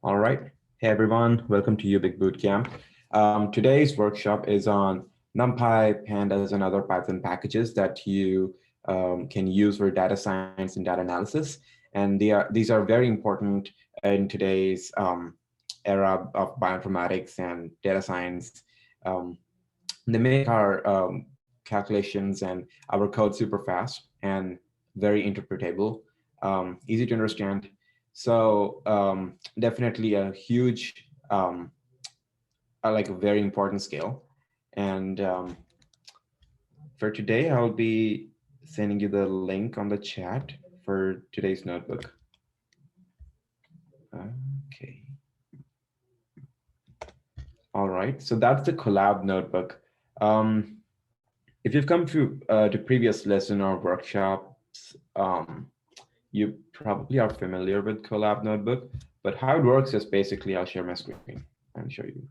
All right. Hey, everyone. Welcome to UBIC Bootcamp. Today's workshop is on NumPy, Pandas, and other Python packages that you can use for data science and data analysis. And these are very important in today's era of bioinformatics and data science. Um, they make our calculations and our code super fast and very interpretable, easy to understand. So definitely a huge, like a very important skill. And for today, I'll be sending you the link on the chat for today's notebook. Okay. All right. So that's the collab notebook. If you've come to previous lesson or workshops, you probably are familiar with Collab Notebook, but how it works is basically I'll share my screen and show you.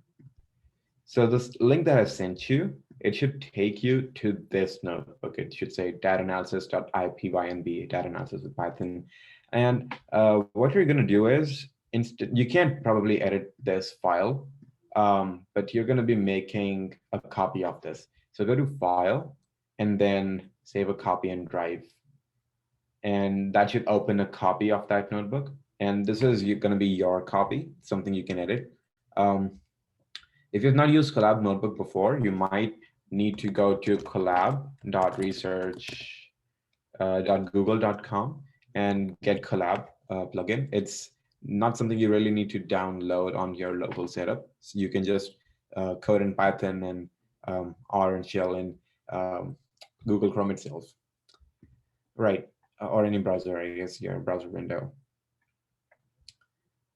So this link that I sent you, it should take you to this notebook. It should say dataanalysis.ipynb, data analysis with Python. And what you're going to do is, you can't probably edit this file, but you're going to be making a copy of this. So go to File, and then save a copy and drive. And that should open a copy of that notebook. And this is going to be your copy, something you can edit. If you've not used Collab Notebook before, you might need to go to collab.research.google.com and get Collab plugin. It's not something you really need to download on your local setup. So you can just code in Python and R and shell in Google Chrome itself. Right, or any browser, I guess, your browser window.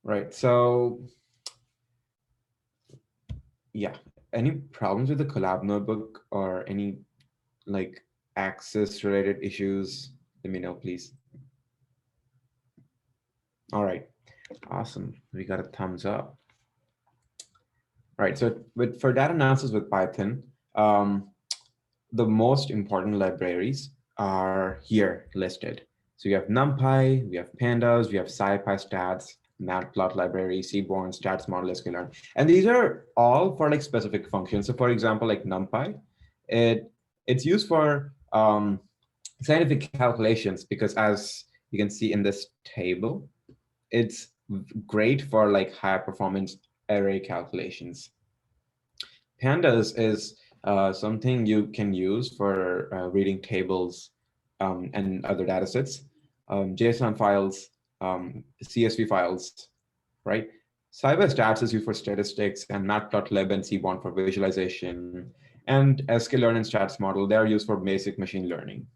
Right, so yeah, any problems with the Collab notebook or any like access related issues, let me know, please. All right, awesome. We got a thumbs up. All right, so for data analysis with Python, the most important libraries are here listed. So you have NumPy, we have Pandas, we have SciPy stats, matplot library, Seaborn, stats model, sklearn. And these are all for like specific functions. So for example, like NumPy, it's used for scientific calculations because as you can see in this table, it's great for like high performance array calculations. Pandas is something you can use for reading tables and other data sets, JSON files, CSV files, right? Cyber stats is used for statistics, and matplotlib and Seaborn for visualization, and sklearn and stats model, they're used for basic machine learning.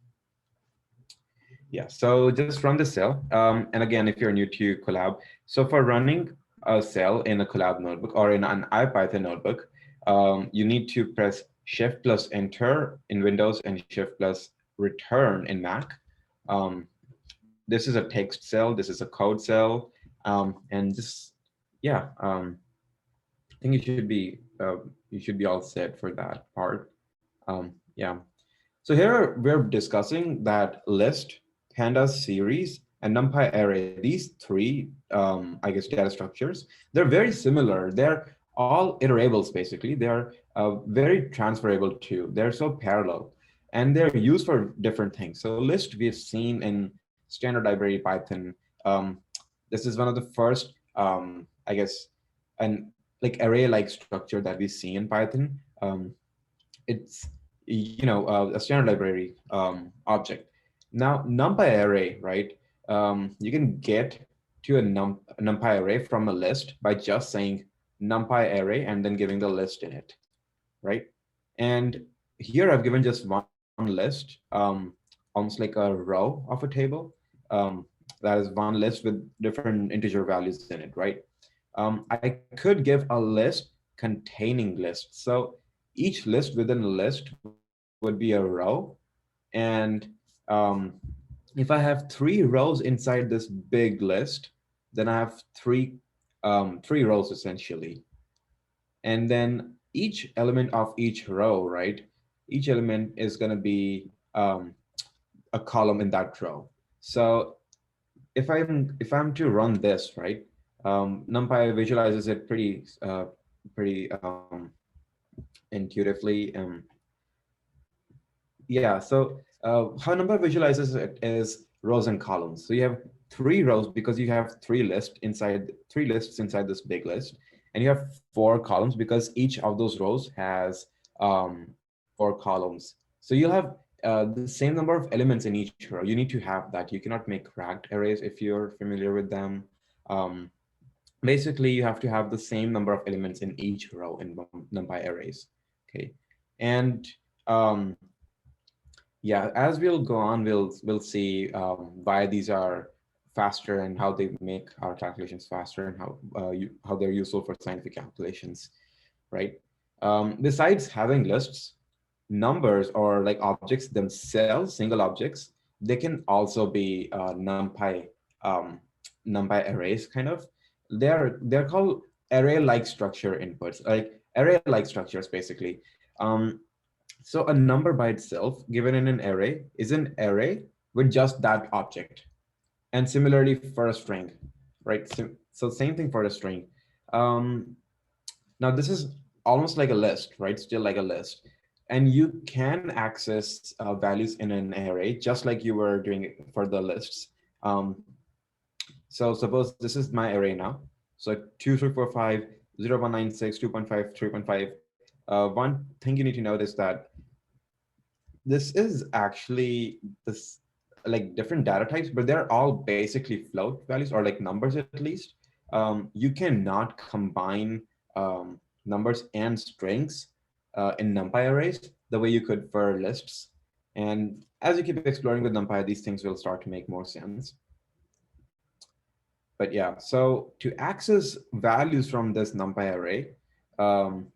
Yeah, so just run the cell. And again, if you're new to Collab, so for running a cell in a Collab notebook or in an IPython notebook, you need to press Shift plus Enter in Windows and Shift plus Return in Mac. This is a text cell. This is a code cell, and this, yeah, I think you should be all set for that part. Yeah. So here we're discussing that list, pandas series, and NumPy array. These three, I guess, data structures, they're very similar. They're all iterables, basically. They're very transferable too. They're so parallel, and they're used for different things. So list we've seen in standard library Python. This is one of the first, I guess, an like array-like structure that we see in Python. It's a standard library object. Now NumPy array, right? You can get to a NumPy array from a list by just saying NumPy array and then giving the list in it, right? And here I've given just one list, almost like a row of a table. That is one list with different integer values in it, right? I could give a list containing lists. So each list within a list would be a row. And if I have 3 rows inside this big list, then I have three rows essentially. And then each element of each row, right? Each element is going to be a column in that row. So if I'm to run this, right? NumPy visualizes it pretty intuitively. Yeah, so how NumPy visualizes it is rows and columns. So you have three rows because you have three lists inside this big list, and you have four columns because each of those rows has four columns. So you'll have the same number of elements in each row. You need to have that. You cannot make racked arrays if you're familiar with them. Um, Basically, you have to have the same number of elements in each row in NumPy arrays. Okay, and yeah, as we'll go on, we'll see why these are faster and how they make our calculations faster and how they're useful for scientific calculations, right? Besides having lists, numbers or like objects themselves, single objects, they can also be um, NumPy arrays kind of. They're called array-like structure inputs, like array-like structures basically. Um, so a number by itself, given in an array, is an array with just that object. And similarly for a string, right? So same thing for a string. Um, Now this is almost like a list, right? Still like a list. And you can access values in an array, just like you were doing it for the lists. Um, so suppose this is my array now. So 2, 3, 4, 5, 0, 1, 9, 6, 2.5, 3.5. One thing you need to note is that this is actually this like different data types, but they're all basically float values or like numbers at least. You cannot combine numbers and strings in NumPy arrays the way you could for lists. And as you keep exploring with NumPy, these things will start to make more sense. But yeah, so to access values from this NumPy array, um,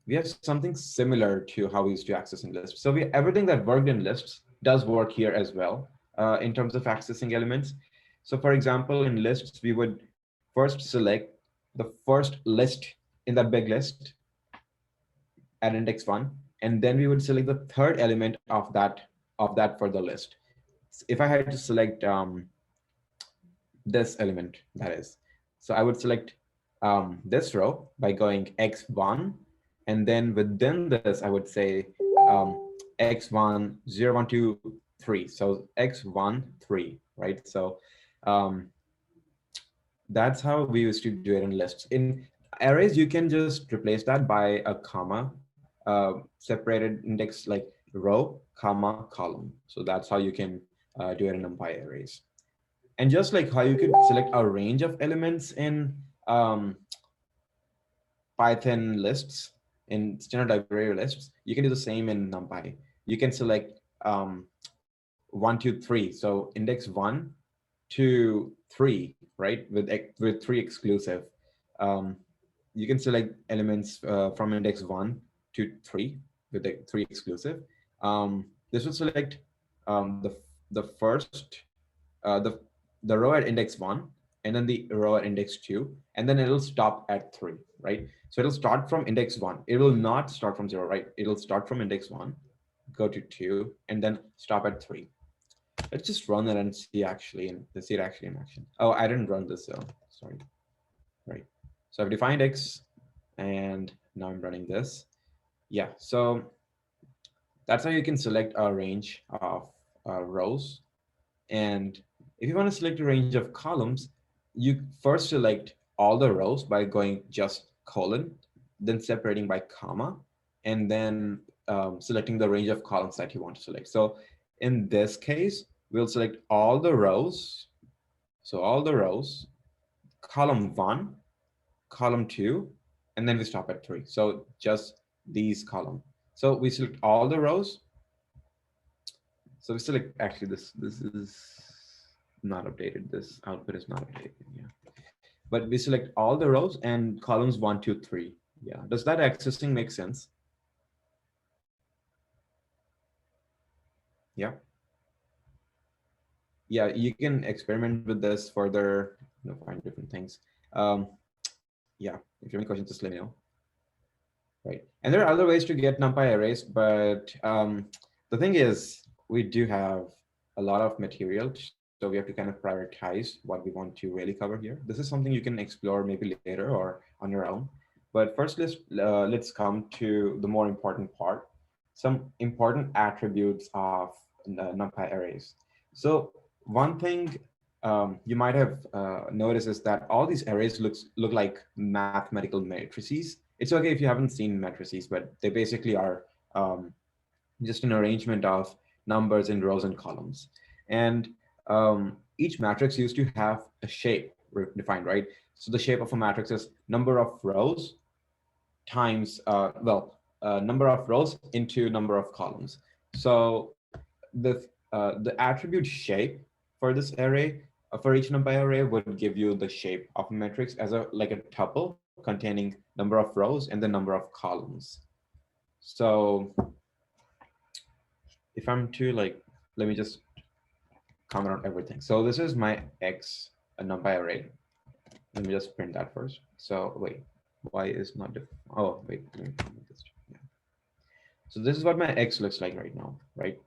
we have something similar to how we used to access in lists. So everything that worked in lists does work here as well in terms of accessing elements. So for example, in lists, we would first select the first list in that big list at index 1, and then we would select the third element of that for the list. If I had to select this element, that is. So I would select this row by going x1, and then within this, I would say x1, 0, 1, 2, 3. So x1, 3, right? So um, that's how we used to do it in lists. In arrays, you can just replace that by a comma, separated index like row, comma, column. So that's how you can do it in NumPy arrays. And just like how you could select a range of elements in Python lists, in standard library lists, you can do the same in NumPy. You can select 1, 2, 3. So index 1 to 3, right? With 3 exclusive. Um, you can select elements from index 1 to 3 with the 3 exclusive. This will select the first uh, the the row at index 1, and then the row at index 2, and then it'll stop at 3, right? So it'll start from index 1. It will not start from 0, right? It'll start from index 1, go to 2, and then stop at 3. Let's just run it and see actually, and see it actually in action. Oh, I didn't run this, so sorry. Right. So I've defined X, and now I'm running this. Yeah, so that's how you can select a range of rows. And if you want to select a range of columns, you first select all the rows by going just colon, then separating by comma, and then selecting the range of columns that you want to select. So in this case, we'll select all the rows. So all the rows, column 1, column 2, and then we stop at 3. So just these column. So we select all the rows. So we select, actually this is not updated. This output is not updated. Yeah. But we select all the rows and columns 1, 2, 3. Yeah. Does that accessing make sense? Yeah. Yeah, you can experiment with this further, find different things. Yeah, if you have any questions, just let me know. Right. And there are other ways to get NumPy arrays, but the thing is, we do have a lot of material So we have to kind of prioritize what we want to really cover here. This is something you can explore maybe later or on your own. But first, let's come to the more important part, some important attributes of NumPy arrays. So one thing you might have noticed is that all these arrays look like mathematical matrices. It's okay if you haven't seen matrices, but they basically are just an arrangement of numbers in rows and columns. And each matrix used to have a shape defined, right? So the shape of a matrix is number of rows times, number of rows into number of columns. So the attribute shape for this array, for each NumPy array would give you the shape of a matrix as like a tuple containing number of rows and the number of columns. So if I'm to like, let me just comment on everything. So this is my X, a NumPy array. Let me just print that first. So wait, Y is not different. Oh, wait, let me comment this. Yeah. So this is what my X looks like right now, right?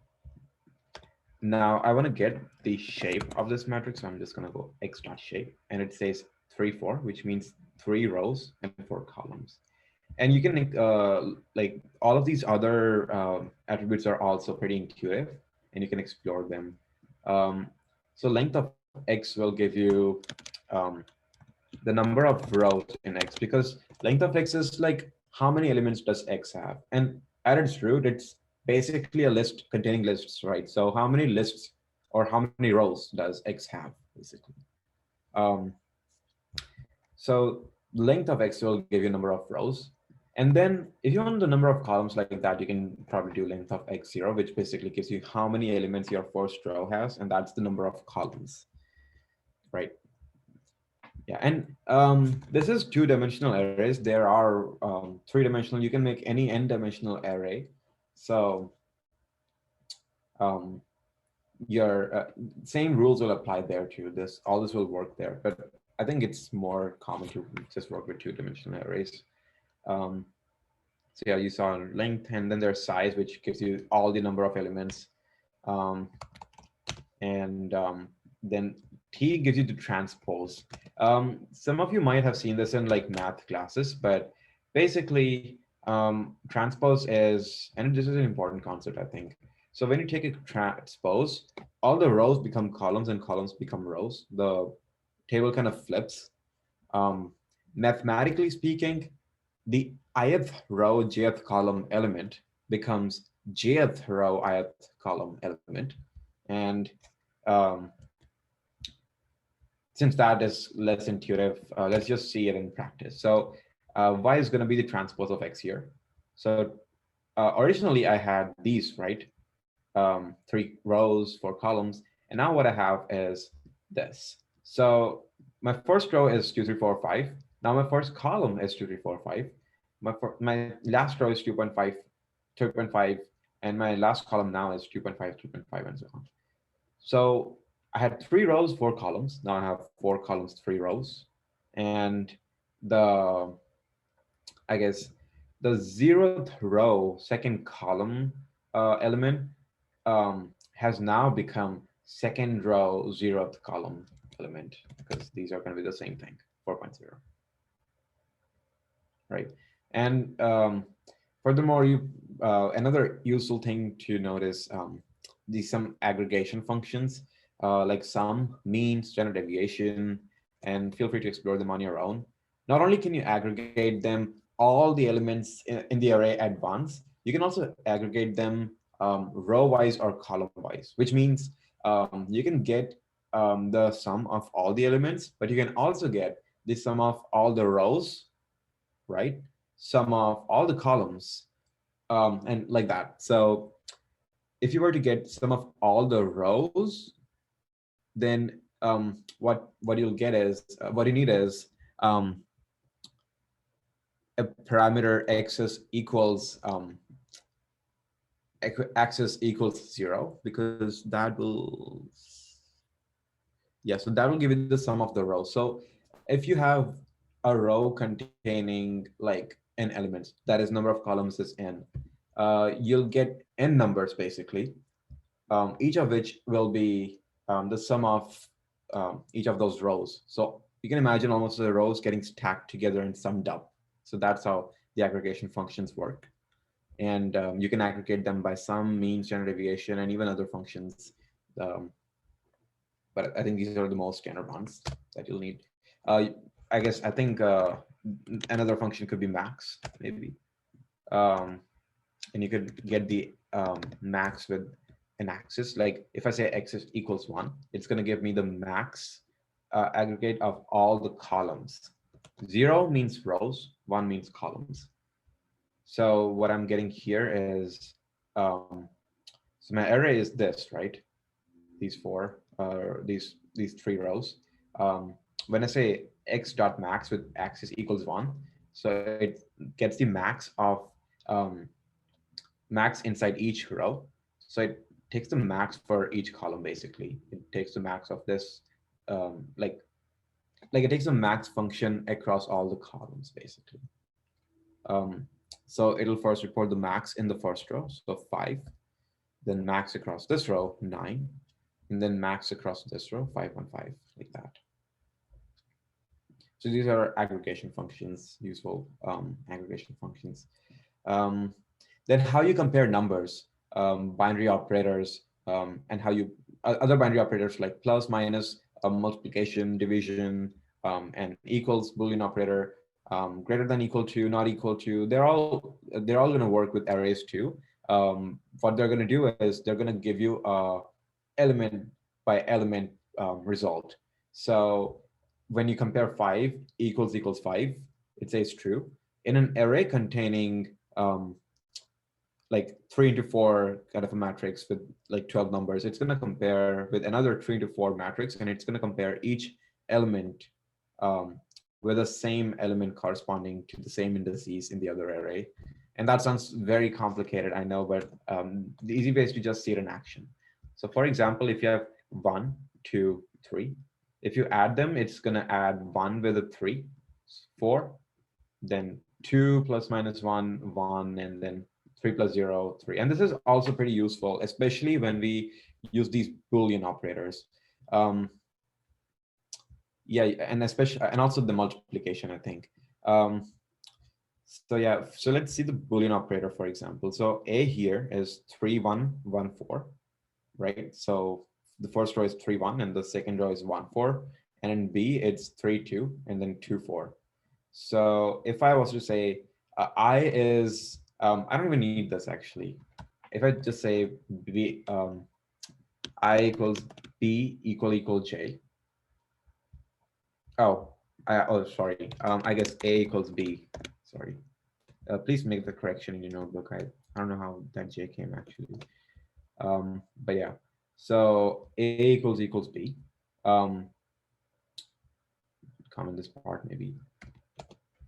Now I want to get the shape of this matrix. So I'm just going to go X dot shape, and it says 3, 4, which means 3 rows and 4 columns. And you can like all of these other attributes are also pretty intuitive, and you can explore them. So length of X will give you the number of rows in X, because length of X is like how many elements does X have, and at its root, it's basically a list containing lists, right? So how many lists or how many rows does X have, basically? Um, so length of X will give you a number of rows. And then if you want the number of columns like that, you can probably do length of X0, which basically gives you how many elements your first row has, and that's the number of columns, right? Yeah, and this is two-dimensional arrays. There are three-dimensional. You can make any n-dimensional array. So um, your same rules will apply there too. All this will work there, but I think it's more common to just work with two-dimensional arrays. So yeah, you saw length, and then there's size, which gives you all the number of elements. And then T gives you the transpose. Some of you might have seen this in like math classes, but basically transpose is, and this is an important concept, I think. So when you take a transpose, all the rows become columns and columns become rows. The table kind of flips. Mathematically speaking, the ith row jth column element becomes jth row ith column element. And since that is less intuitive, let's just see it in practice. So y is going to be the transpose of X here. So originally I had these, right? 3 rows, 4 columns. And now what I have is this. So my first row is 2, 3, 4, 5. Now my first column is 2, 3, 4, 5. My last row is 2.5, 2.5, and my last column now is 2.5, 3.5, and so on. So I had 3 rows, 4 columns. Now I have 4 columns, 3 rows. And I guess the 0th row, second column element has now become second row, 0th column element, because these are going to be the same thing, 4.0. Right. And furthermore, another useful thing to notice, some aggregation functions like sum, mean, standard deviation, and feel free to explore them on your own. Not only can you aggregate them, all the elements in the array at once, you can also aggregate them row-wise or column-wise, which means you can get the sum of all the elements, but you can also get the sum of all the rows, right? Sum of all the columns, and like that. So if you were to get sum of all the rows, then what you'll get is what you need is a parameter axis equals 0, because that will, yeah, so that will give you the sum of the rows. So if you have a row containing like n elements, that is number of columns is n, you'll get n numbers basically, each of which will be the sum of each of those rows. So you can imagine almost the rows getting stacked together and summed up. So that's how the aggregation functions work. And you can aggregate them by sum, mean, standard deviation, and even other functions. Um, but I think these are the most standard ones that you'll need. I think another function could be max, maybe. Um, and you could get the max with an axis. Like if I say x is equals 1, it's going to give me the max aggregate of all the columns. 0 means rows, 1 means columns. So what I'm getting here is, so my array is this, right? These four, these three rows. When I say x dot max with axis equals 1, so it gets the max of max inside each row. So it takes the max for each column, basically. It takes the max of this, like it takes a max function across all the columns, basically. So it'll first report the max in the first row, so 5, then max across this row, 9, and then max across this row, 5, 1, 5, like that. So these are aggregation functions, useful aggregation functions. Then how you compare numbers, binary operators, and how you, other binary operators like plus, minus, multiplication, division, and equals, Boolean operator, greater than equal to, not equal to, they're all going to work with arrays too. What they're going to do is they're going to give you a element by element result. So when you compare 5 equals 5, it says true. In an array containing like 3 into 4 kind of a matrix with like 12 numbers, it's going to compare with another 3 into 4 matrix, and it's going to compare each element with the same element corresponding to the same indices in the other array. And that sounds very complicated, I know, but the easy way is to just see it in action. So for example, if you have 1, 2, 3, if you add them, it's going to add 1 with a 3, 4, then 2 plus minus 1, 1, and then 3 plus 0, 3. And this is also pretty useful, especially when we use these Boolean operators. Yeah, and especially, and also the multiplication, I think. So yeah, so let's see the Boolean operator, for example. So A here is 3, 1, 1, 4, right? So the first row is 3, 1, and the second row is 1, 4. And in B, it's 3, 2, and then 2, 4. So if I was to say I is, I don't even need this actually. If I just say B, I equals B equal J. Oh, sorry. I guess A equals B. Sorry. Please make the correction in your notebook. I don't know how that J came actually. But yeah. So A equals B. Comment this part maybe.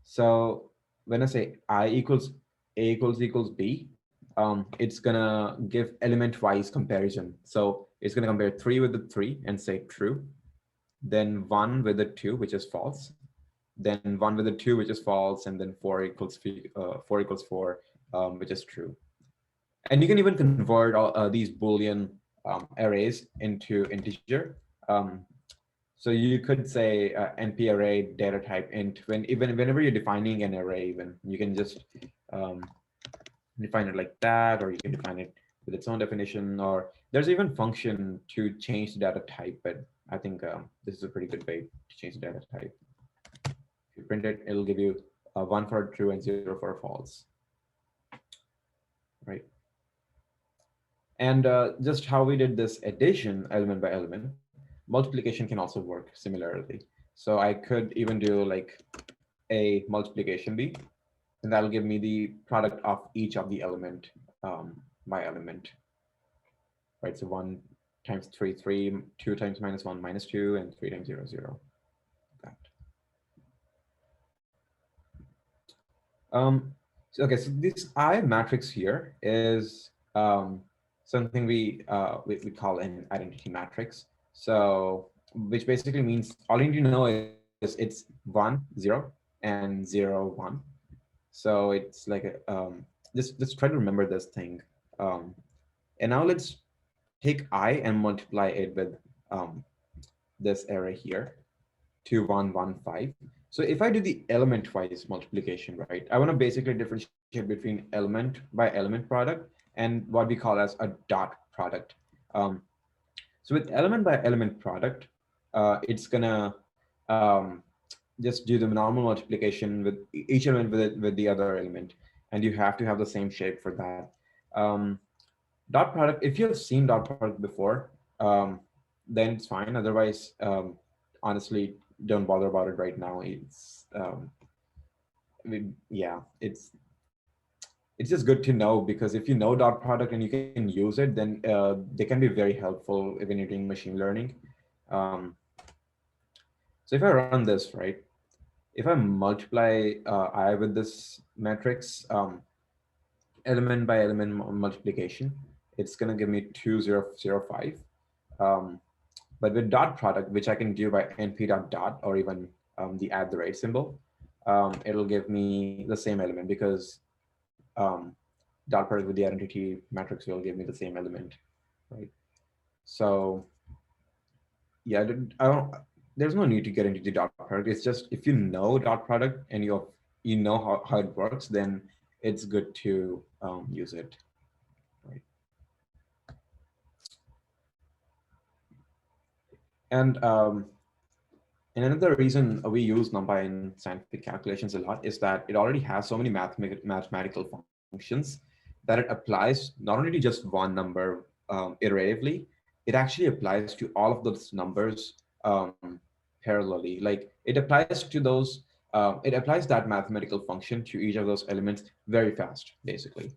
So when I say I equals A equals B, it's gonna give element-wise comparison. So it's gonna compare 3 with the 3 and say true, then 1 with the 2, which is false, then 1 with the 2, which is false, and then 4 equals 4, which is true. And you can even convert all these Boolean arrays into integer. So you could say NP array data type int whenever you're defining an array, even you can just define it like that, or you can define it with its own definition, or there's even function to change the data type. But I think this is a pretty good way to change the data type. If you print it, it'll give you 1 for true and 0 for false, right? And just how we did this addition element by element, multiplication can also work similarly. So I could even do like a multiplication B, and that'll give me the product of each of the element by element, right? So 1 times 3, 3, 2 times minus 1, minus 2, and 3 times 0, 0. That. Okay, so this I matrix here is something we call an identity matrix. So which basically means all you need to know is it's 1, 0, and 0, 1. So it's like a, just try to remember this thing. And now let's take I and multiply it with um, this array here, 2115. So if I do the element-wise multiplication, right, I want to basically differentiate between element by element product and what we call as a dot product. Um, so with element by element product, it's gonna um, just do the normal multiplication with each element with the other element, and you have to have the same shape for that. Um, dot product, if you've seen dot product before, then it's fine. Otherwise, honestly, don't bother about it right now. Yeah, it's just good to know, because if you know dot product and you can use it, then they can be very helpful when you're doing machine learning. Um, so if I run this, right, if I multiply I with this matrix, element by element multiplication, it's going to give me 2005. Um, but with dot product, which I can do by np dot dot, or even the add the rate symbol, it'll give me the same element, because um, dot product with the identity matrix will give me the same element, right? So yeah, I don't, there's no need to get into the dot product. It's just if you know dot product and you know how it works, then it's good to use it, right? And another reason we use NumPy in scientific calculations a lot is that it already has so many mathematical functions that it applies not only to just one number iteratively, it actually applies to all of those numbers parallelly. Like it applies to those, it applies that mathematical function to each of those elements very fast, basically.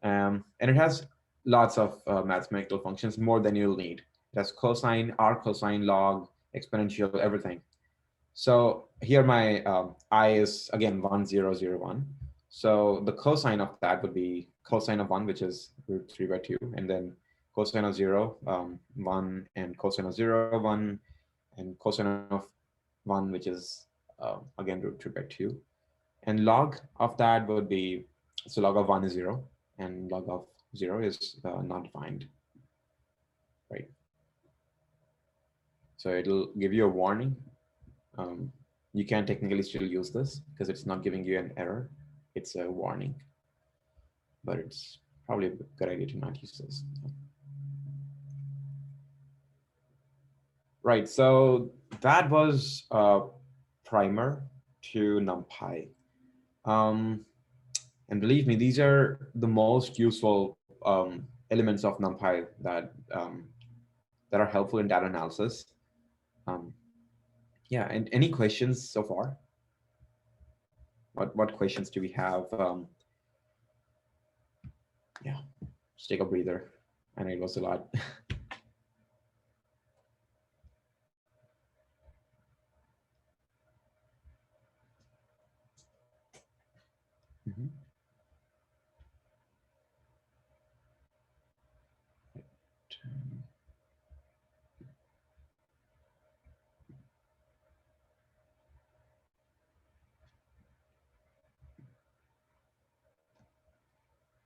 And it has lots of mathematical functions, more than you'll need. It has cosine, arc cosine, log, exponential, everything. So here my I is again 1001. So the cosine of that would be cosine of 1, which is root 3 by 2, and then cosine of 0, 1, and cosine of 0, 1, and cosine of 1, which is again root 3 by 2. And log of that would be, so log of 1 is 0, and log of 0 is not defined, right? So it'll give you a warning. You can technically still use this because it's not giving you an error. It's a warning, but it's probably a good idea to not use this. Right, so that was a primer to NumPy. And believe me, these are the most useful elements of NumPy that are helpful in data analysis. Um, yeah, and any questions so far? What questions do we have? Yeah, just take a breather. I know it was a lot. Mhm.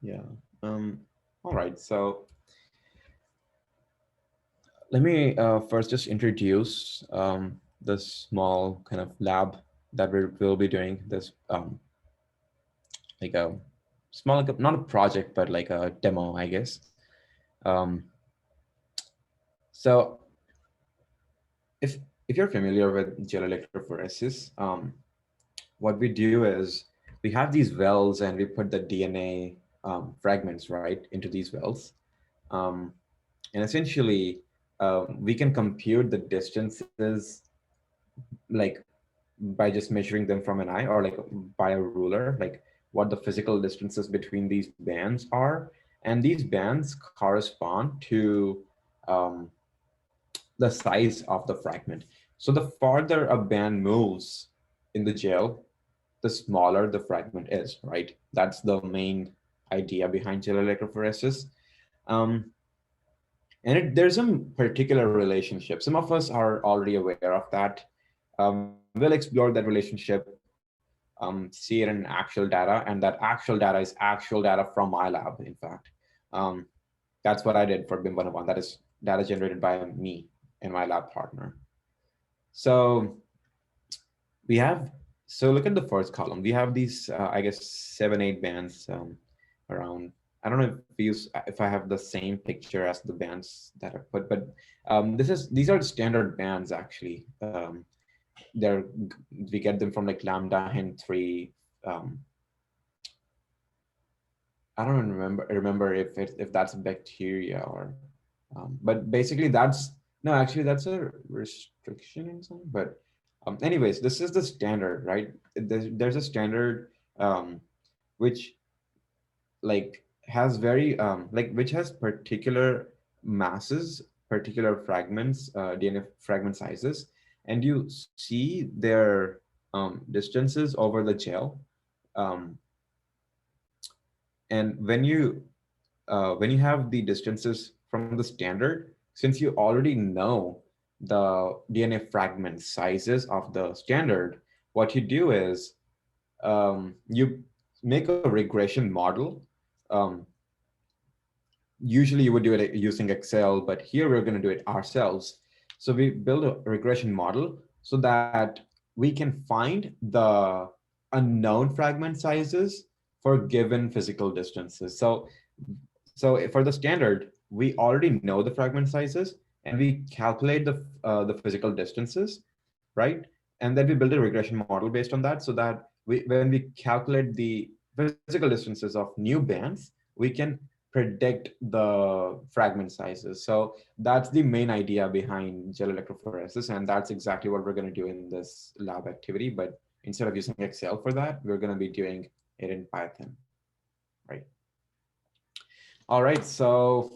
Yeah. All right. So let me first just introduce this small kind of lab that we'll be doing. This like a small, like not a project, but like a demo, I guess. Um, so if if you're familiar with gel electrophoresis, what we do is we have these wells and we put the DNA fragments right into these wells. Um, and essentially, we can compute the distances like by just measuring them from an eye, or like by a ruler, like what the physical distances between these bands are. And these bands correspond to um, the size of the fragment. So the farther a band moves in the gel, the smaller the fragment is, right? That's the main idea behind gel electrophoresis. Um, and there's some particular relationship. Some of us are already aware of that. We'll explore that relationship, see it in actual data, and that actual data is actual data from my lab, in fact. That's what I did for BIM 101. That is data generated by me. and my lab partner. So we have, so look at the first column. We have these, I guess, 7, 8 bands around. I don't know if I have the same picture as the bands that I put, but these are the standard bands actually. They're we get them from like lambda hen 3. Um, I don't remember if that's bacteria or, but basically that's no, actually that's a restriction in some. But anyways, this is the standard, right? There's a standard which like has very like which has particular masses, particular fragments, DNA fragment sizes, and you see their distances over the gel. Um, and when you have the distances from the standard, since you already know the DNA fragment sizes of the standard, what you do is you make a regression model. Um, Usually you would do it using Excel, but here we're going to do it ourselves. So we build a regression model so that we can find the unknown fragment sizes for given physical distances. So for the standard, we already know the fragment sizes and we calculate the physical distances, right? And then we build a regression model based on that, so that when we calculate the physical distances of new bands, we can predict the fragment sizes. So that's the main idea behind gel electrophoresis, and that's exactly what we're going to do in this lab activity. But instead of using Excel for that, we're going to be doing it in Python, right? All right, so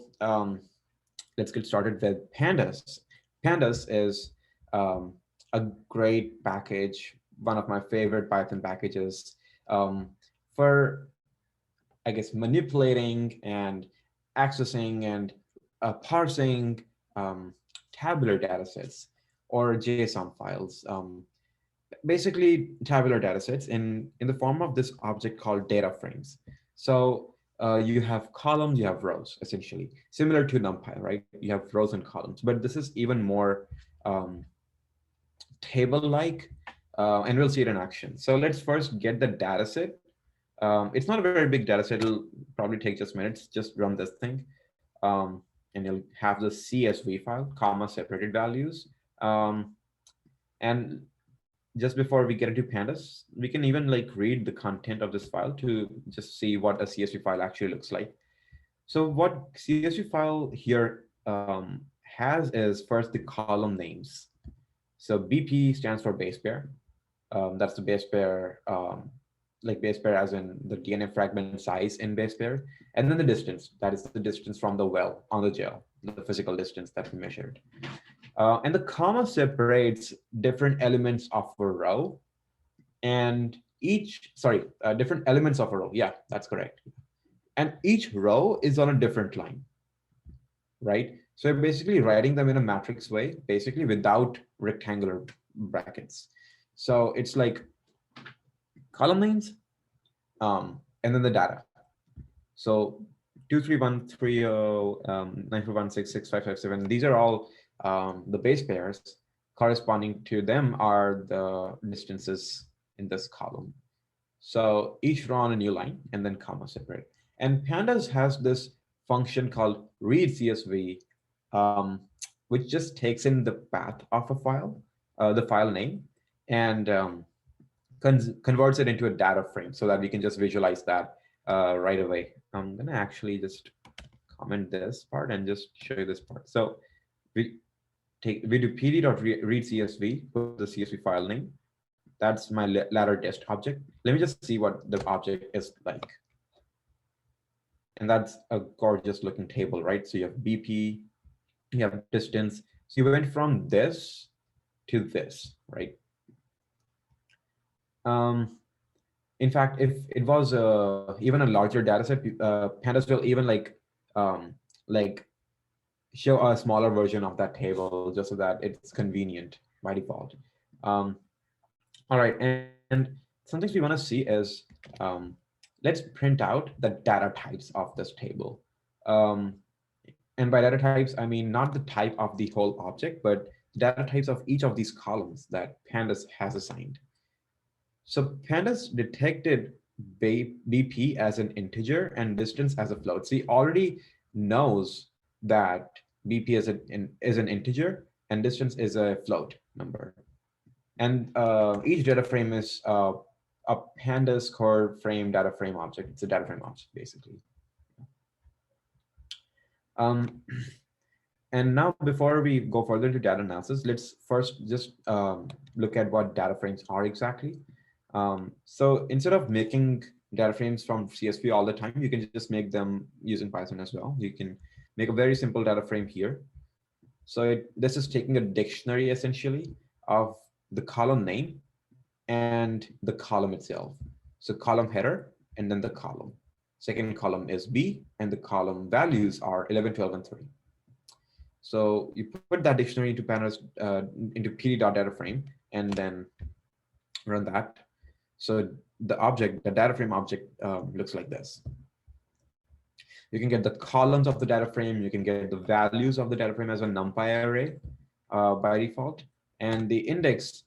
let's get started with Pandas. Pandas is a great package, one of my favorite Python packages for, I guess, manipulating and accessing and parsing tabular data sets or JSON files. Basically, tabular data sets in the form of this object called data frames. So you have columns, you have rows, essentially, similar to NumPy, right? You have rows and columns, but this is even more um, table-like, and we'll see it in action. So let's first get the data set. It's not a very big data set. It'll probably take just minutes. Just run this thing. And you'll have the CSV file, comma separated values. And just before we get into pandas, we can even like read the content of this file to just see what a CSV file actually looks like. So what CSV file here has is first the column names. So BP stands for base pair. That's the base pair, like base pair as in the DNA fragment size in base pair. And then the distance, that is the distance from the well on the gel, the physical distance that we measured. And the comma separates different elements of a row, and different elements of a row. Yeah, that's correct. And each row is on a different line, right? So you're basically writing them in a matrix way, basically without rectangular brackets. So it's like column names, and then the data. So 23130, 94166557. These are all the base pairs. Corresponding to them are the distances in this column. So each row on a new line and then comma separate. And Pandas has this function called read CSV, which just takes in the path of a file, the file name, and converts it into a data frame so that we can just visualize that right away. I'm gonna actually just comment this part and just show you this part. So we do pd.read CSV, put the CSV file name. That's my ladder test object. Let me just see what the object is like. And that's a gorgeous looking table, right? So you have BP, you have distance. So you went from this to this, right? In fact, if it was even a larger data set, Pandas will even like show a smaller version of that table just so that it's convenient by default. All right, and something we want to see is let's print out the data types of this table. And by data types, I mean not the type of the whole object, but data types of each of these columns that pandas has assigned. So pandas detected BP as an integer and distance as a float. So he already knows that BP is an integer and distance is a float number. And each data frame is a pandas core frame data frame object. It's a data frame object, basically. Um, and now, before we go further into data analysis, let's first just look at what data frames are exactly. So instead of making data frames from CSV all the time, you can just make them using Python as well. You can make a very simple data frame here. So this is taking a dictionary essentially of the column name and the column itself. So column header and then the column. Second column is B and the column values are 11, 12, and 30. So you put that dictionary into pandas into pd.data frame and then run that. So the object, the data frame object looks like this. You can get the columns of the data frame. You can get the values of the data frame as a NumPy array by default, and the index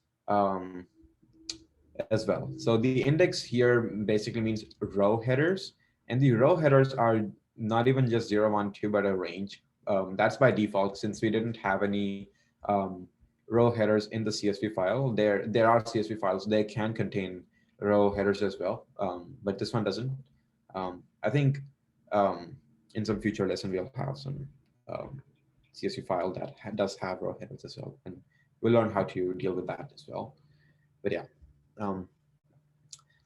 as well. So the index here basically means row headers, and the row headers are not even just 0, 1, 2, but a range. That's by default since we didn't have any row headers in the CSV file. There are CSV files, they can contain row headers as well, but this one doesn't. I think in some future lesson we'll have some CSV file that does have row headers as well, and we'll learn how to deal with that as well. But yeah.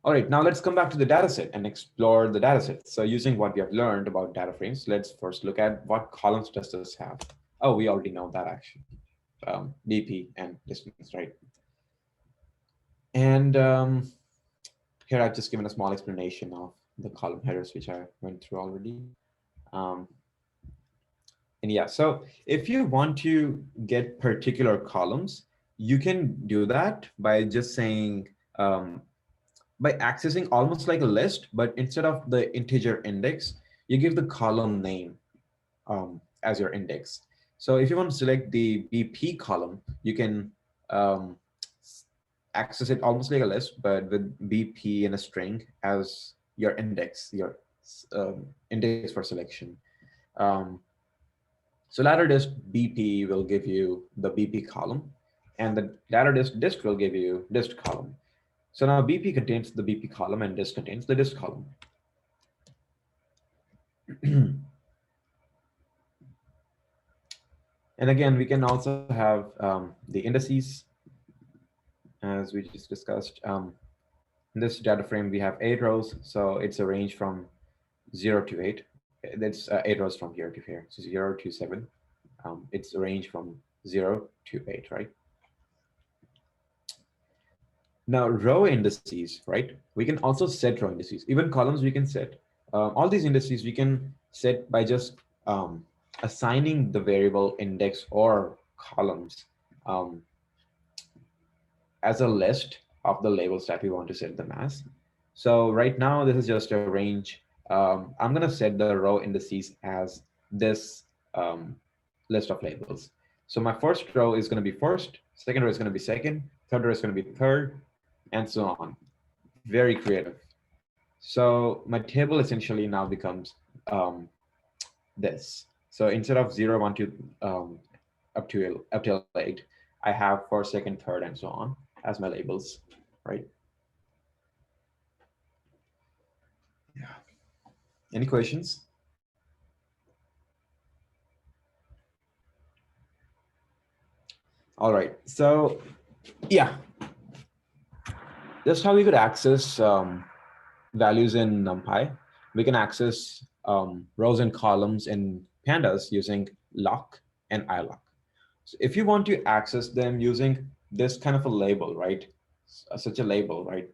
All right, now let's come back to the data set and explore the data set. So using what we have learned about data frames, let's first look at what columns does this have. Oh, we already know that actually. BP and distance, right? And here I've just given a small explanation of the column headers, which I went through already. And yeah, so if you want to get particular columns, you can do that by just saying, by accessing almost like a list, but instead of the integer index, you give the column name as your index. So if you want to select the BP column, you can access it almost like a list, but with BP in a string as your index index for selection. So ladder disk BP will give you the BP column, and the ladder disk will give you dist column. So now BP contains the BP column and dist contains the dist column. And again, we can also have the indices, as we just discussed. In this data frame, we have 8 rows, so it's a range from 0 to 8. That's 8 rows from here to here, so 0 to 7. It's a range from 0 to 8, right? Now, row indices, right? We can also set row indices. Even columns we can set. All these indices we can set by just assigning the variable index or columns as a list of the labels that we want to set them as. So right now, this is just a range. I'm going to set the row indices as this list of labels. So my first row is going to be first, second row is going to be second, third row is going to be third, and so on. Very creative. So my table essentially now becomes this. So instead of 0, 1, 2, up to 8, I have first, second, third, and so on as my labels, right? Yeah. Any questions? All right. So yeah, that's how we could access values in NumPy. We can access rows and columns in pandas using lock and ilock. So if you want to access them using this kind of a label, right? Such a label, right?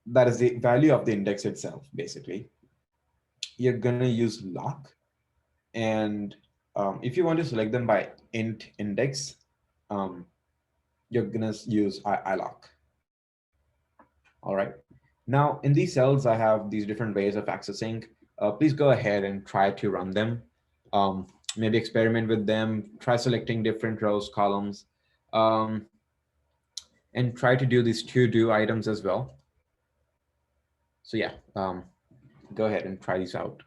That is the value of the index itself, basically. You're gonna use lock. And if you want to select them by int index, you're gonna use ilock. All right. Now in these cells, I have these different ways of accessing. Please go ahead and try to run them. Maybe experiment with them, try selecting different rows, columns, um, and try to do these to-do items as well. So yeah, go ahead and try these out.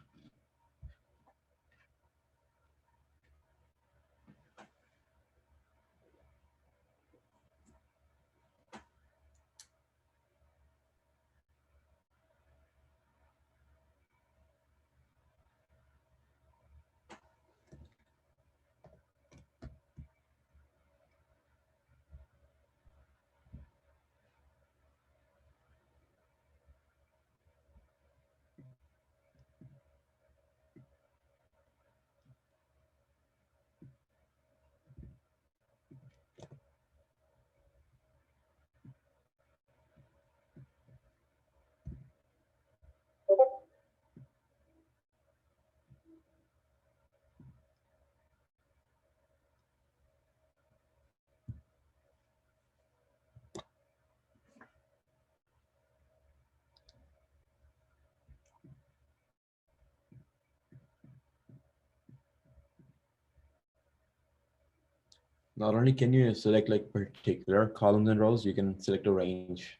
Not only can you select like particular columns and rows, you can select a range,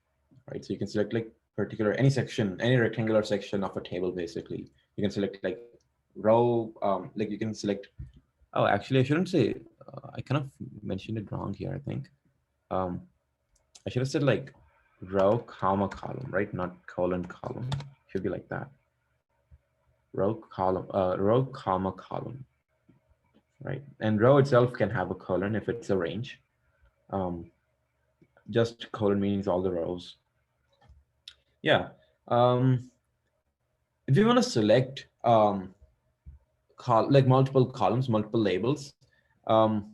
right? So you can select like particular any section, any rectangular section of a table, basically. You can select like row, like you can select. Oh, actually, I shouldn't say. I kind of mentioned it wrong here. I think I should have said like row, comma, column, right? Not colon, column. Should be like that. Row, column, row, comma, column, right? And row itself can have a colon if it's a range. Um, just colon means all the rows. Yeah. Um, if you want to select like multiple columns, multiple labels, um,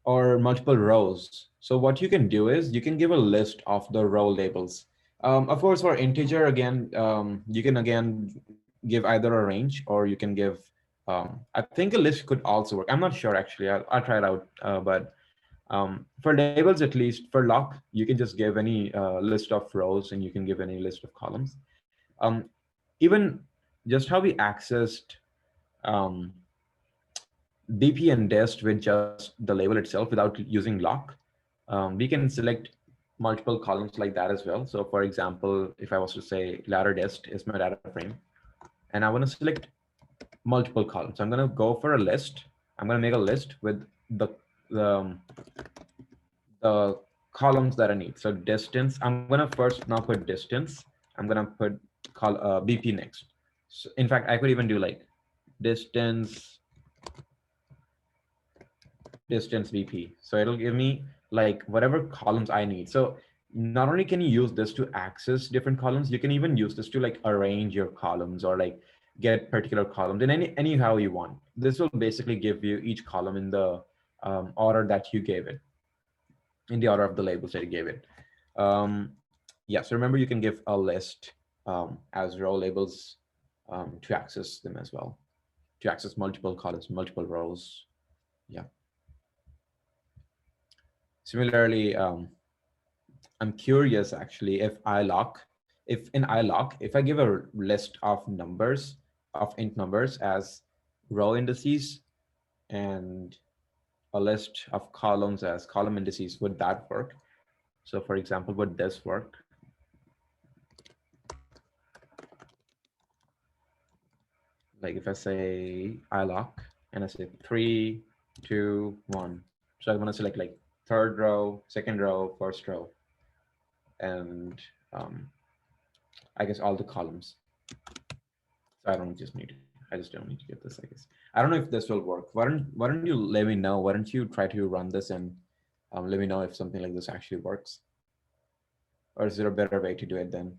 or multiple rows. So what you can do is you can give a list of the row labels. Of course, for integer, again, you can again give either a range or you can give, I think a list could also work. I'm not sure actually. I'll try it out. But for labels, at least for lock, you can just give any list of rows and you can give any list of columns. Um, Even just how we accessed um, BP and dest with just the label itself without using lock, we can select multiple columns like that as well. So for example, if I was to say ladder dest is my data frame, and I want to select multiple columns. I'm going to go for a list. I'm going to make a list with the, um, the columns that I need. So distance, I'm going to first now put distance. I'm going to put BP next. So in fact, I could even do like distance BP. So it'll give me like whatever columns I need. So not only can you use this to access different columns, you can even use this to like arrange your columns or like get particular columns in anyhow you want. This will basically give you each column in the order that you gave it, in the order of the labels that you gave it. Um, yeah, so remember you can give a list as row labels to access them as well, to access multiple columns, multiple rows. Yeah. Similarly, I'm curious actually if in ilock, if I give a list of numbers, of int numbers as row indices and a list of columns as column indices, would that work? So for example, would this work? Like if I say ilock and I say 3, 2, 1. So I want to select like third row, second row, first row, and um, I guess all the columns. So I don't just need to, I just don't need to get this, I guess. I don't know if this will work. Why don't you let me know? Why don't you try to run this and let me know if something like this actually works? Or is there a better way to do it then?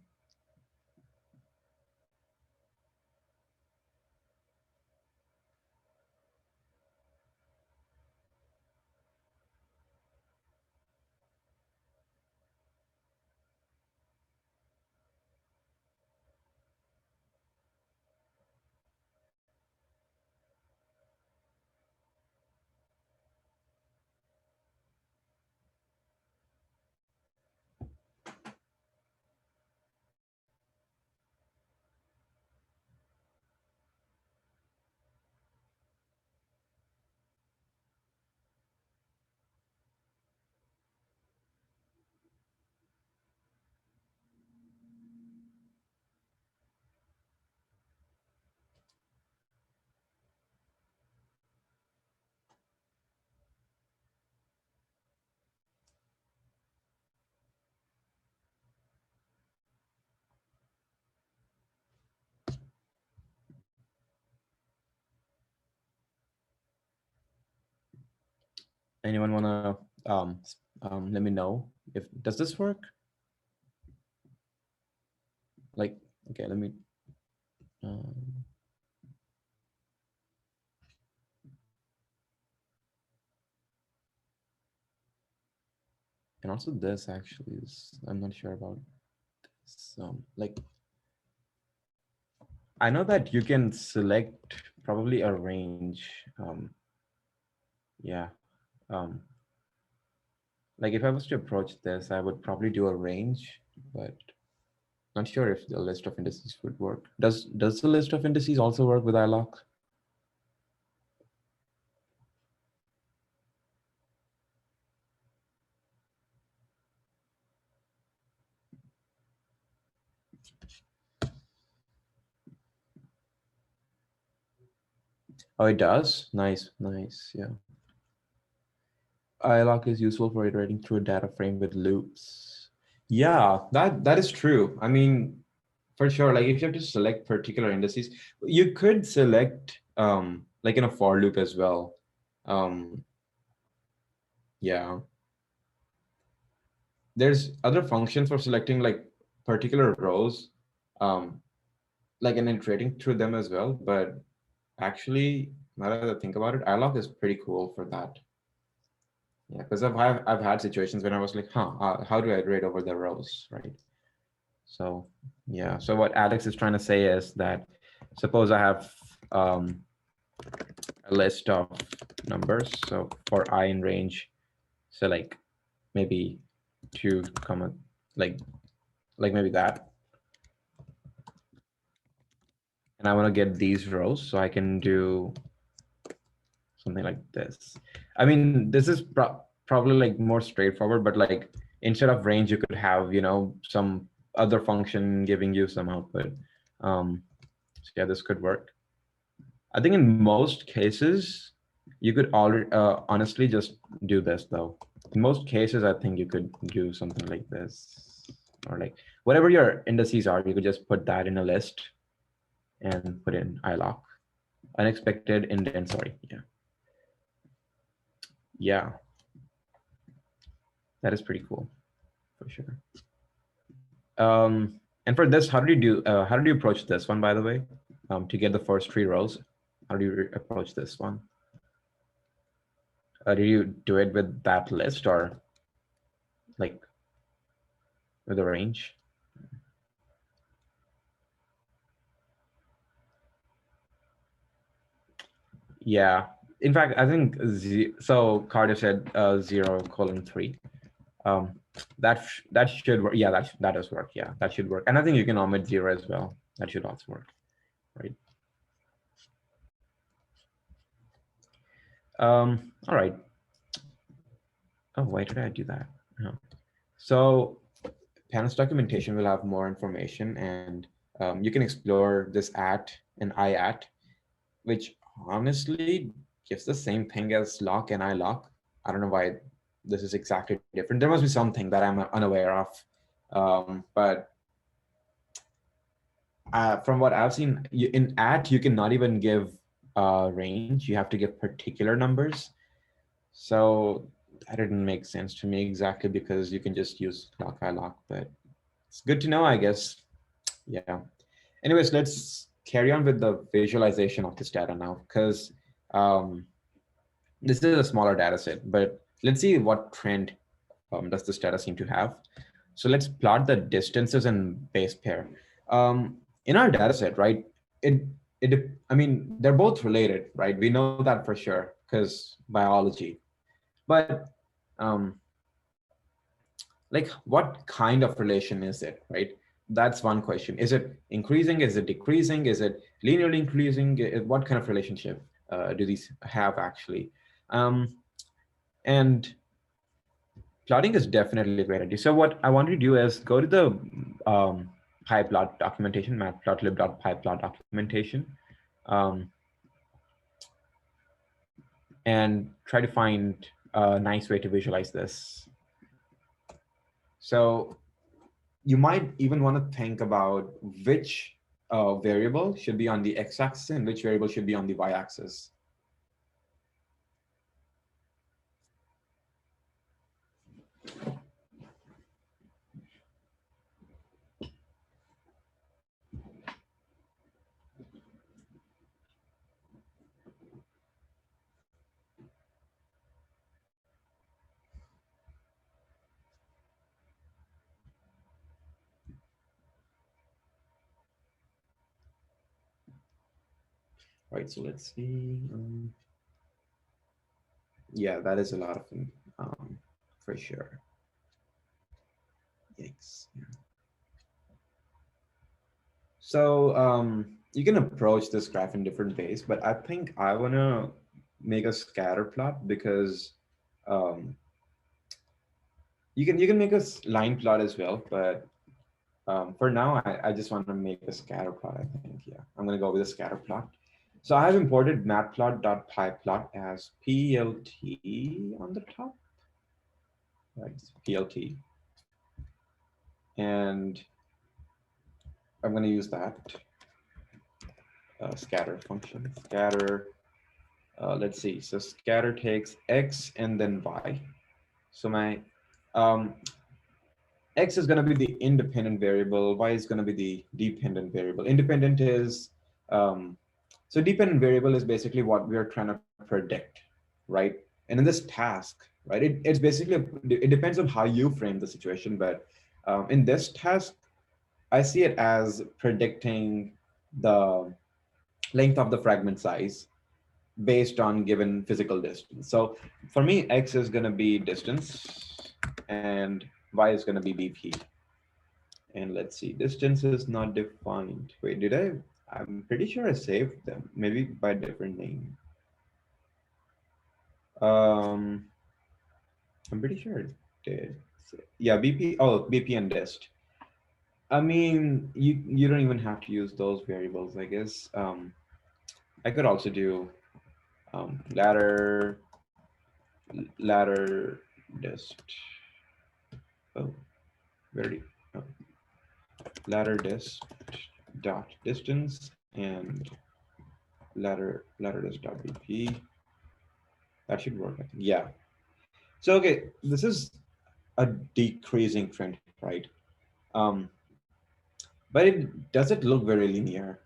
Anyone wanna let me know if does this work? Like, okay, let me. Um, and also this actually is I'm not sure about this. Like I know that you can select probably a range. Yeah. Um, like if I was to approach this, I would probably do a range, but not sure if the list of indices would work. Does the list of indices also work with iLock? Oh, it does. Nice, nice. Yeah. iLock is useful for iterating through a data frame with loops. Yeah, that is true. I mean, for sure. Like if you have to select particular indices, you could select like in a for loop as well. Um, yeah. There's other functions for selecting like particular rows, um, like and iterating through them as well. But actually, now that I think about it, iLock is pretty cool for that. Yeah, because I've had situations when I was like, how do I iterate over the rows, right? So yeah. So what Alex is trying to say is that suppose I have a list of numbers. So for I in range, so like maybe two comma like maybe that, and I want to get these rows, so I can do something like this. I mean, this is probably like more straightforward, but like instead of range, you could have some other function giving you some output. So yeah, this could work. I think in most cases, you could already honestly just do this though. In most cases, I think you could do something like this, or like whatever your indices are, you could just put that in a list and put in iLock. Unexpected indent, sorry. Yeah. Yeah, that is pretty cool for sure. And for this, how did you approach this one, by the way? To get the first three rows, how do you approach this one? Did you do it with that list or like with a range? Yeah. In fact, I think so. Carter said 0:3. Um, that should work. Yeah, that does work. Yeah, that should work. And I think you can omit 0 as well. That should also work, right? All right. Oh, why did I do that? Oh. So Panel's documentation will have more information, and you can explore this at and I at, which honestly gives the same thing as lock and I lock. I don't know why this is exactly different. There must be something that I'm unaware of. But from what I've seen, in at you cannot even give range. You have to give particular numbers. So that didn't make sense to me exactly because you can just use lock I lock, but it's good to know, I guess. Yeah. Anyways, let's carry on with the visualization of this data now, because um, this is a smaller data set, but let's see what trend does this data seem to have. So let's plot the distances and base pair. In our data set, right, I mean, they're both related, right? We know that for sure because biology. But um, like what kind of relation is it, right? That's one question. Is it increasing? Is it decreasing? Is it linearly increasing? What kind of relationship do these have actually? And plotting is definitely a great idea. So what I want to do is go to the PyPlot documentation, matplotlib.pyplot documentation, um, and try to find a nice way to visualize this. So you might even want to think about which variable should be on the x-axis and which variable should be on the y-axis. Right, so let's see. Yeah, that is a lot of for sure. Yikes. Yeah. So you can approach this graph in different ways, but I think I want to make a scatter plot because um, you can make a line plot as well, but for now I just want to make a scatter plot. I think yeah, I'm gonna go with a scatter plot. So I have imported matplotlot as plt on the top, right? Plt, and I'm gonna use that scatter function. Scatter. Let's see. So scatter takes x and then y. So my um, x is going to be the independent variable, y is going to be the dependent variable. Independent is so dependent variable is basically what we are trying to predict, right? And in this task, right, it's basically it depends on how you frame the situation, but in this task, I see it as predicting the length of the fragment size based on given physical distance. So for me, x is going to be distance and y is going to be bp. And let's see, distance is not defined. Wait, did I? I'm pretty sure I saved them, maybe by different name. Um, I'm pretty sure it did. Yeah, BP. Oh, BP and dist. I mean, you don't even have to use those variables, I guess. I could also do ladder ladder dist. Oh, very oh, ladder dist dot distance and ladder dist dot BP. That should work. I think. Yeah. So okay, this is a decreasing trend, right? Um, but it does it look very linear,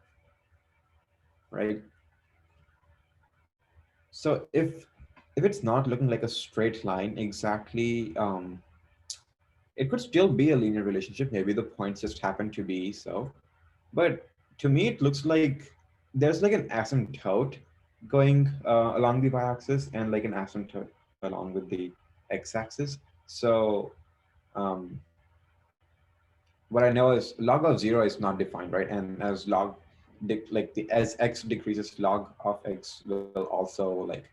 right? So if it's not looking like a straight line exactly, it could still be a linear relationship. Maybe the points just happen to be so. But to me, it looks like there's like an asymptote going along the y-axis and like an asymptote along with the x-axis. So um, what I know is log of zero is not defined, right? And as like the as x decreases, log of x will also like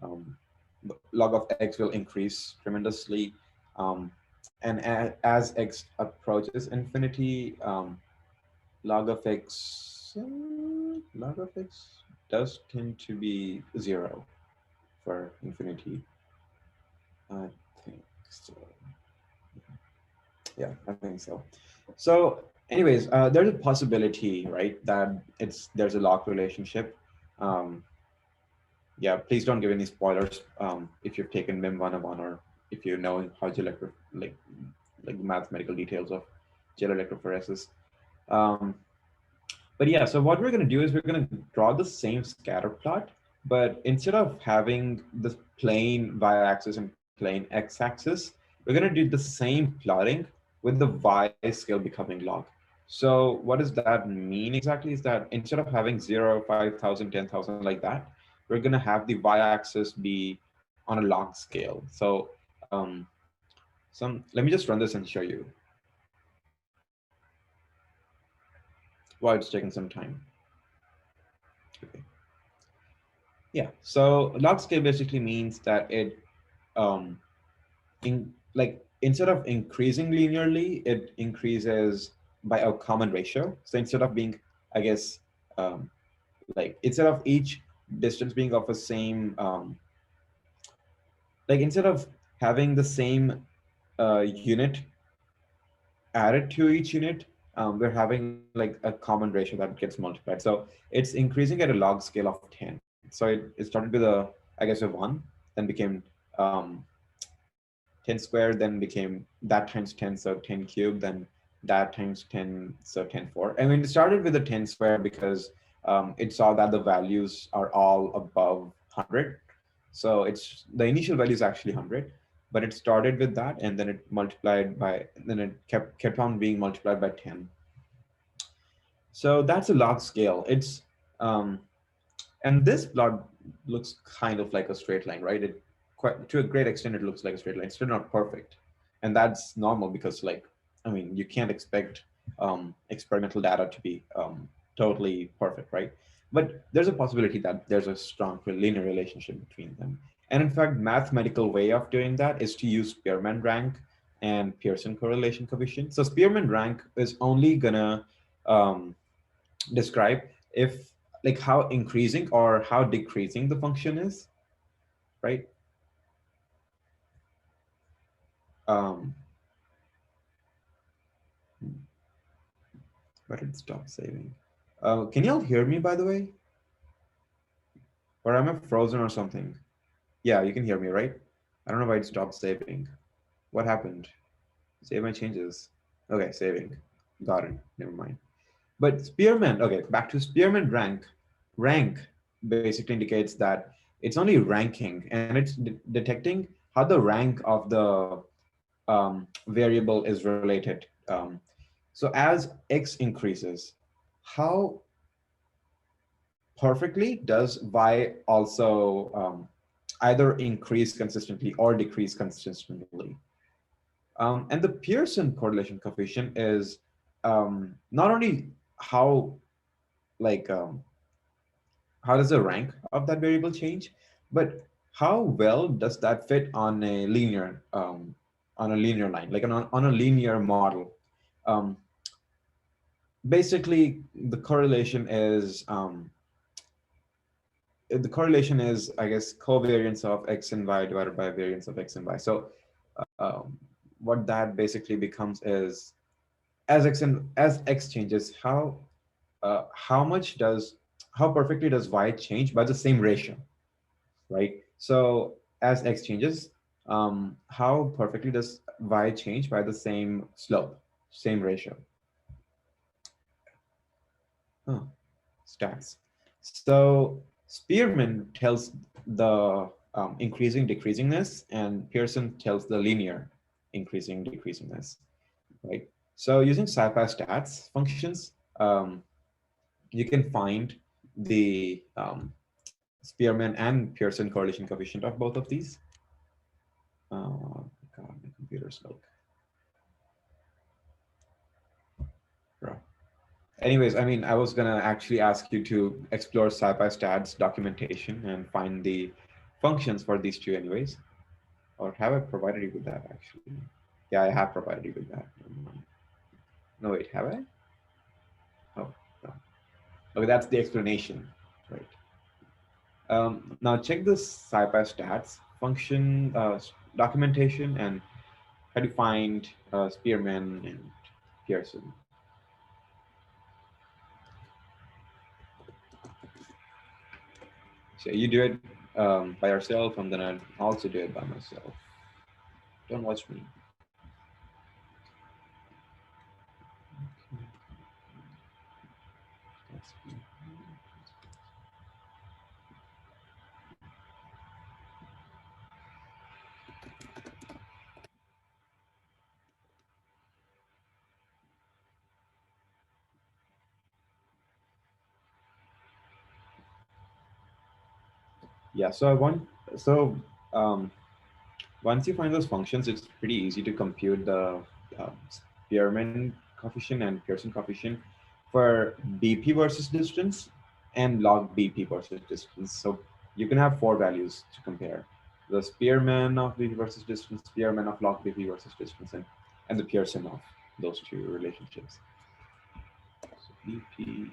um, log of x will increase tremendously, um, and as x approaches infinity, log of x log of x does tend to be zero for infinity. I think so. Yeah, I think so. So, anyways, there's a possibility, right, that there's a log relationship. Um, yeah, please don't give any spoilers if you've taken MIM 101 or if you know how like mathematical details of gel electrophoresis. Um, but yeah, so what we're going to do is we're going to draw the same scatter plot, but instead of having the plain y-axis and plain x-axis, we're going to do the same plotting with the y scale becoming log. So what does that mean exactly is that instead of having 0, 5,000, 10,000 like that, we're going to have the y-axis be on a log scale. So um, let me just run this and show you why it's taking some time. Okay. Yeah, so log scale basically means that it um, instead of increasing linearly, it increases by a common ratio. So instead of being, I guess, um, like instead of each distance being of the same, like instead of having the same unit added to each unit, we're having like a common ratio that gets multiplied. So it's increasing at a log scale of 10. So it started with I guess, a 1, then became um, 10 squared, then became that times 10, so 10 cubed, then that times 10, so 10 4. I mean, it started with a 10 squared because it saw that the values are all above 100. So the initial value is actually 100, but it started with that and then it multiplied by, then it kept on being multiplied by 10. So that's a log scale. Um, And this plot looks kind of like a straight line, right? It quite to a great extent it looks like a straight line. It's still not perfect, and that's normal because, like, I mean, you can't expect experimental data to be totally perfect, right? But there's a possibility that there's a strong linear relationship between them. And in fact, mathematical way of doing that is to use Spearman rank and Pearson correlation coefficient. So Spearman rank is only gonna um, describe if, like, how increasing or how decreasing the function is, right? um but it stopped saving. Can y'all hear me, by the way, or am I frozen or something? Yeah, you can hear me, right? I don't know why it stopped saving. What happened? Save my changes. Okay, saving. Got it, never mind. But Spearman, okay, back to Spearman rank. Rank basically indicates that it's only ranking, and it's detecting how the rank of the variable is related. So as x increases, how perfectly does y also either increase consistently or decrease consistently? And the Pearson correlation coefficient is not only how, like, how does the rank of that variable change, but how well does that fit on a linear line, like on a linear model. Um, Basically, the correlation is, I guess, covariance of x and y divided by variance of x and y. So what that basically becomes is, as x changes, how perfectly does y change by the same ratio, right? So as x changes, how perfectly does y change by the same slope, same ratio? Huh. Stats. So Spearman tells the increasing decreasingness, and Pearson tells the linear increasing decreasingness, right? So using SciPy stats functions, you can find the Spearman and Pearson correlation coefficient of both of these. Oh God, my computer's slow. Bro. Anyways, I mean, I was gonna actually ask you to explore SciPy stats documentation and find the functions for these two anyways. Or have I provided you with that actually? Yeah, I have provided you with that. No, wait, have I? Oh, no. Okay, that's the explanation, right? Now check this SciPy stats function documentation and how to find Spearman and Pearson. So you do it by yourself. I'm gonna also do it by myself. Don't watch me. Yeah, so I want so um, once you find those functions, it's pretty easy to compute the Spearman coefficient and Pearson coefficient for BP versus distance and log BP versus distance. So you can have four values to compare: the Spearman of BP versus distance, Spearman of log BP versus distance, and the Pearson of those two relationships. So BP.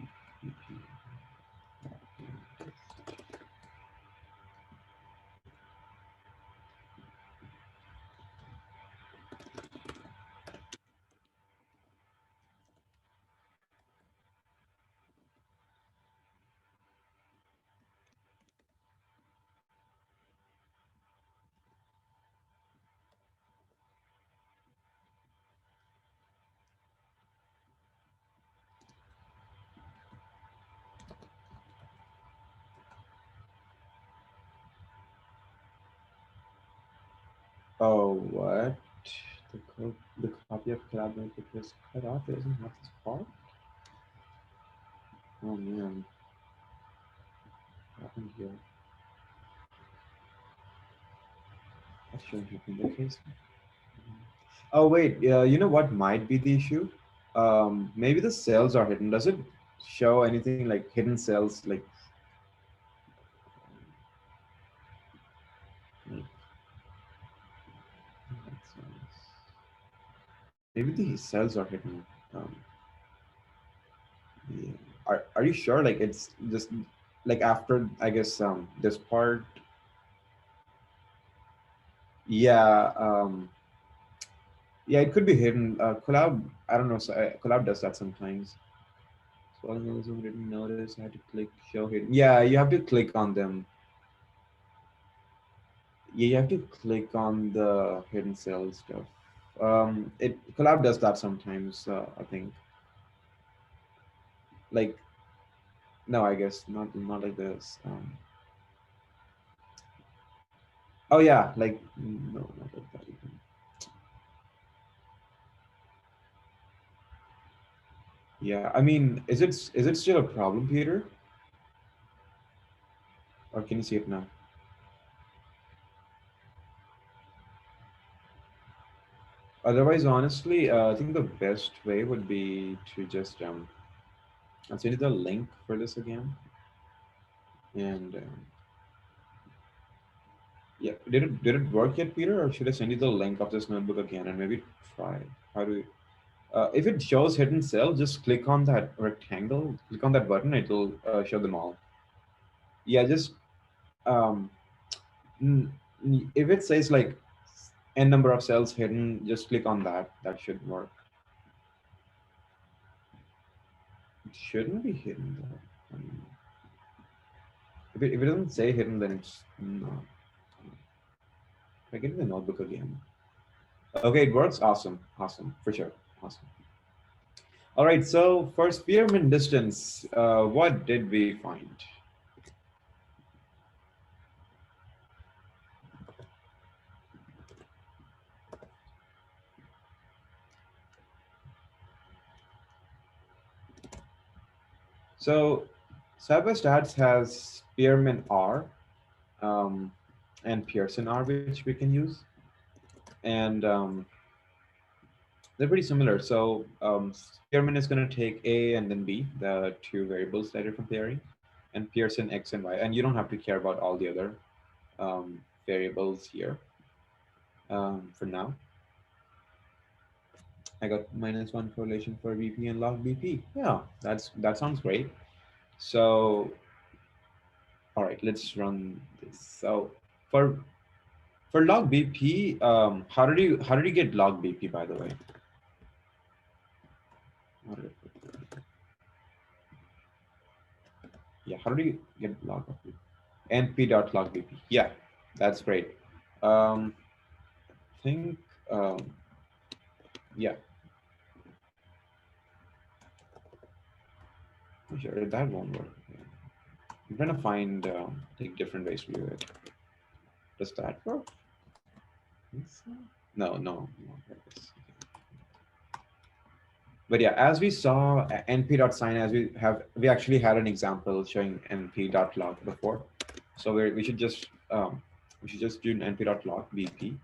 Oh, what? The copy of collaborative was cut off. It doesn't have this part. Oh man. happened here? That shouldn't happen in the case. Oh wait, you know what might be the issue? Maybe the cells are hidden. Does it show anything like hidden cells? Like, maybe the cells are hidden. Um, yeah. Are you sure? Like it's just like after I guess this part. Yeah. Yeah, it could be hidden. Collab. I don't know. So, Collab does that sometimes. So I didn't notice. I had to click show hidden. Yeah, you have to click on them. Yeah, you have to click on the hidden cell stuff. It Collab does that sometimes. I think like no, I guess not like this. Oh yeah, like no, not like that even. Yeah, I mean, is it still a problem, Peter? Or can you see it now? Otherwise, honestly, I think the best way would be to just I'll send you the link for this again. And yeah, did it work yet, Peter? Or should I send you the link of this notebook again and maybe try? How do we? If it shows hidden cell, just click on that rectangle. Click on that button. It'll show them all. Yeah, just um, if it says like n number of cells hidden, just click on that. That should work. It shouldn't be hidden though. If it doesn't say hidden, then it's not. I get the notebook again. Okay, it works. Awesome. Awesome. For sure. Awesome. All right. So for Spearmint distance, what did we find? So Cyberstats has Spearmint R um, and Pearson R, which we can use. And they're pretty similar. So Spearmint is going to take A and then B, the two variables that you're comparing, and Pearson X and Y. And you don't have to care about all the other variables here for now. I got -1 correlation for VP and log BP. Yeah, that sounds great. So, all right, let's run this. So for log BP, how did you get log BP, by the way? How did yeah, how did you get log BP? np.log BP. Yeah, that's great. I think yeah, sure that won't work. I'm trying to find like different ways to do it. Does that work? Think so? No, no, no. But yeah, as we saw np.sign, as we actually had an example showing np.log before. So we should just do an np.log BP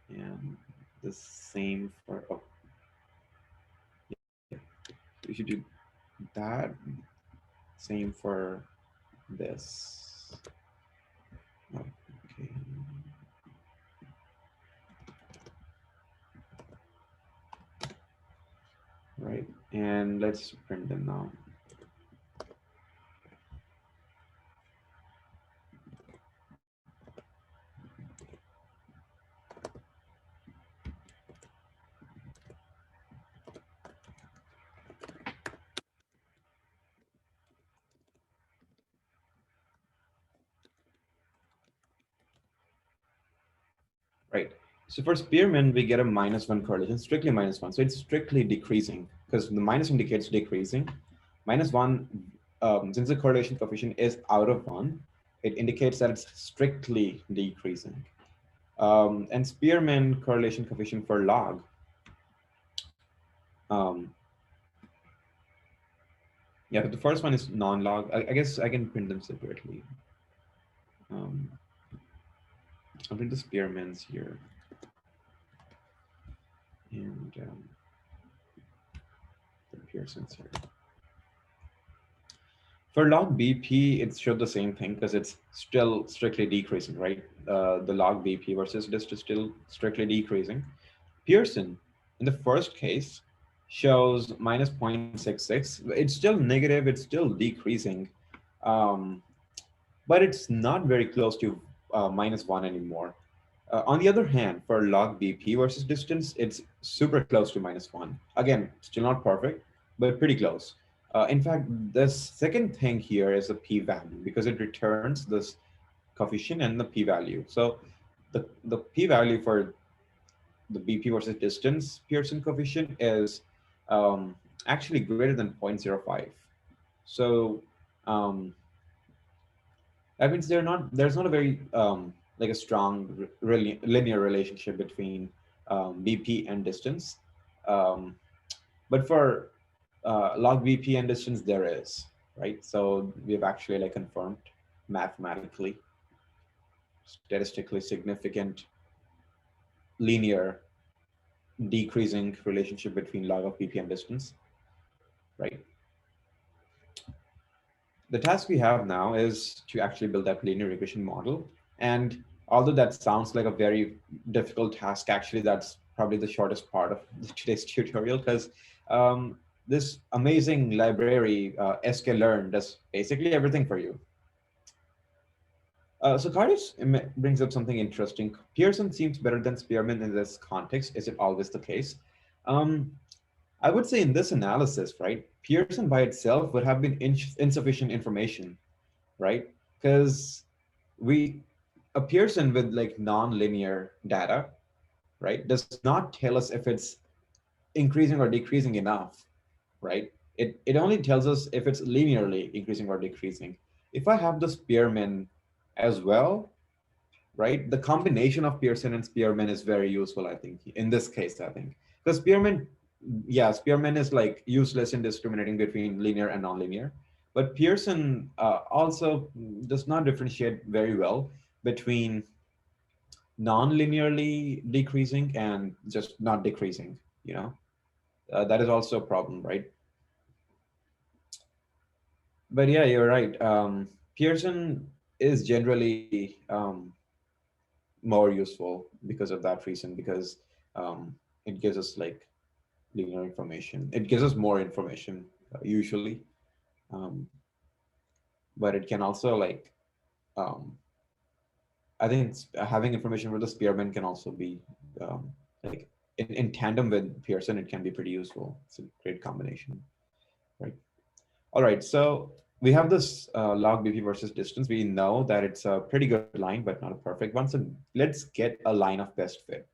and the same for yeah, we should do that same for this. Okay. Right. And let's print them now. Right. So for Spearmint, we get a -1 correlation, strictly -1. So it's strictly decreasing because the minus indicates decreasing. -1, since the correlation coefficient is out of 1, it indicates that it's strictly decreasing. And Spearmint correlation coefficient for log, um, Yeah, but the first one is non-log. I guess I can print them separately. Um, I'll print the spearmins here. And the Pearsons here. For log BP, it showed the same thing because it's still strictly decreasing, right? The log BP versus dist is still strictly decreasing. Pearson, in the first case, shows minus 0.66. It's still negative, it's still decreasing, um, but it's not very close to -1 anymore. On the other hand, for log BP versus distance, it's super close to -1. Again, still not perfect, but pretty close. In fact, the second thing here is the p-value because it returns this coefficient and the p-value. So the p-value for the BP versus distance Pearson coefficient is actually greater than 0.05. So um, that means there's not a very like a strong really linear relationship between BP and distance. Um, but for log BP and distance, there is, right? So we have actually like confirmed mathematically, statistically significant linear decreasing relationship between log of BP and distance, right? The task we have now is to actually build that linear regression model. And although that sounds like a very difficult task, actually, that's probably the shortest part of today's tutorial because this amazing library, sklearn, does basically everything for you. So Cardiff brings up something interesting. Pearson seems better than Spearman in this context. Is it always the case? Um, I would say in this analysis, right, Pearson by itself would have been insufficient information, right? Because we a Pearson with like non-linear data, right, does not tell us if it's increasing or decreasing enough, right? It only tells us if it's linearly increasing or decreasing. If I have the Spearman as well, right? The combination of Pearson and Spearman is very useful, I think, in this case, I think. Because Spearman, yeah, Spearman is like useless in discriminating between linear and nonlinear. But Pearson also does not differentiate very well between non-linearly decreasing and just not decreasing, you know? That is also a problem, right? But yeah, you're right. Pearson is generally more useful because of that reason, because it gives us like linear information. It gives us more information usually, um, but it can also like um, I think having information with the Spearman can also be like in tandem with Pearson. It can be pretty useful. It's a great combination, right? All right, so we have this log BP versus distance. We know that it's a pretty good line, but not a perfect one. So let's get a line of best fit.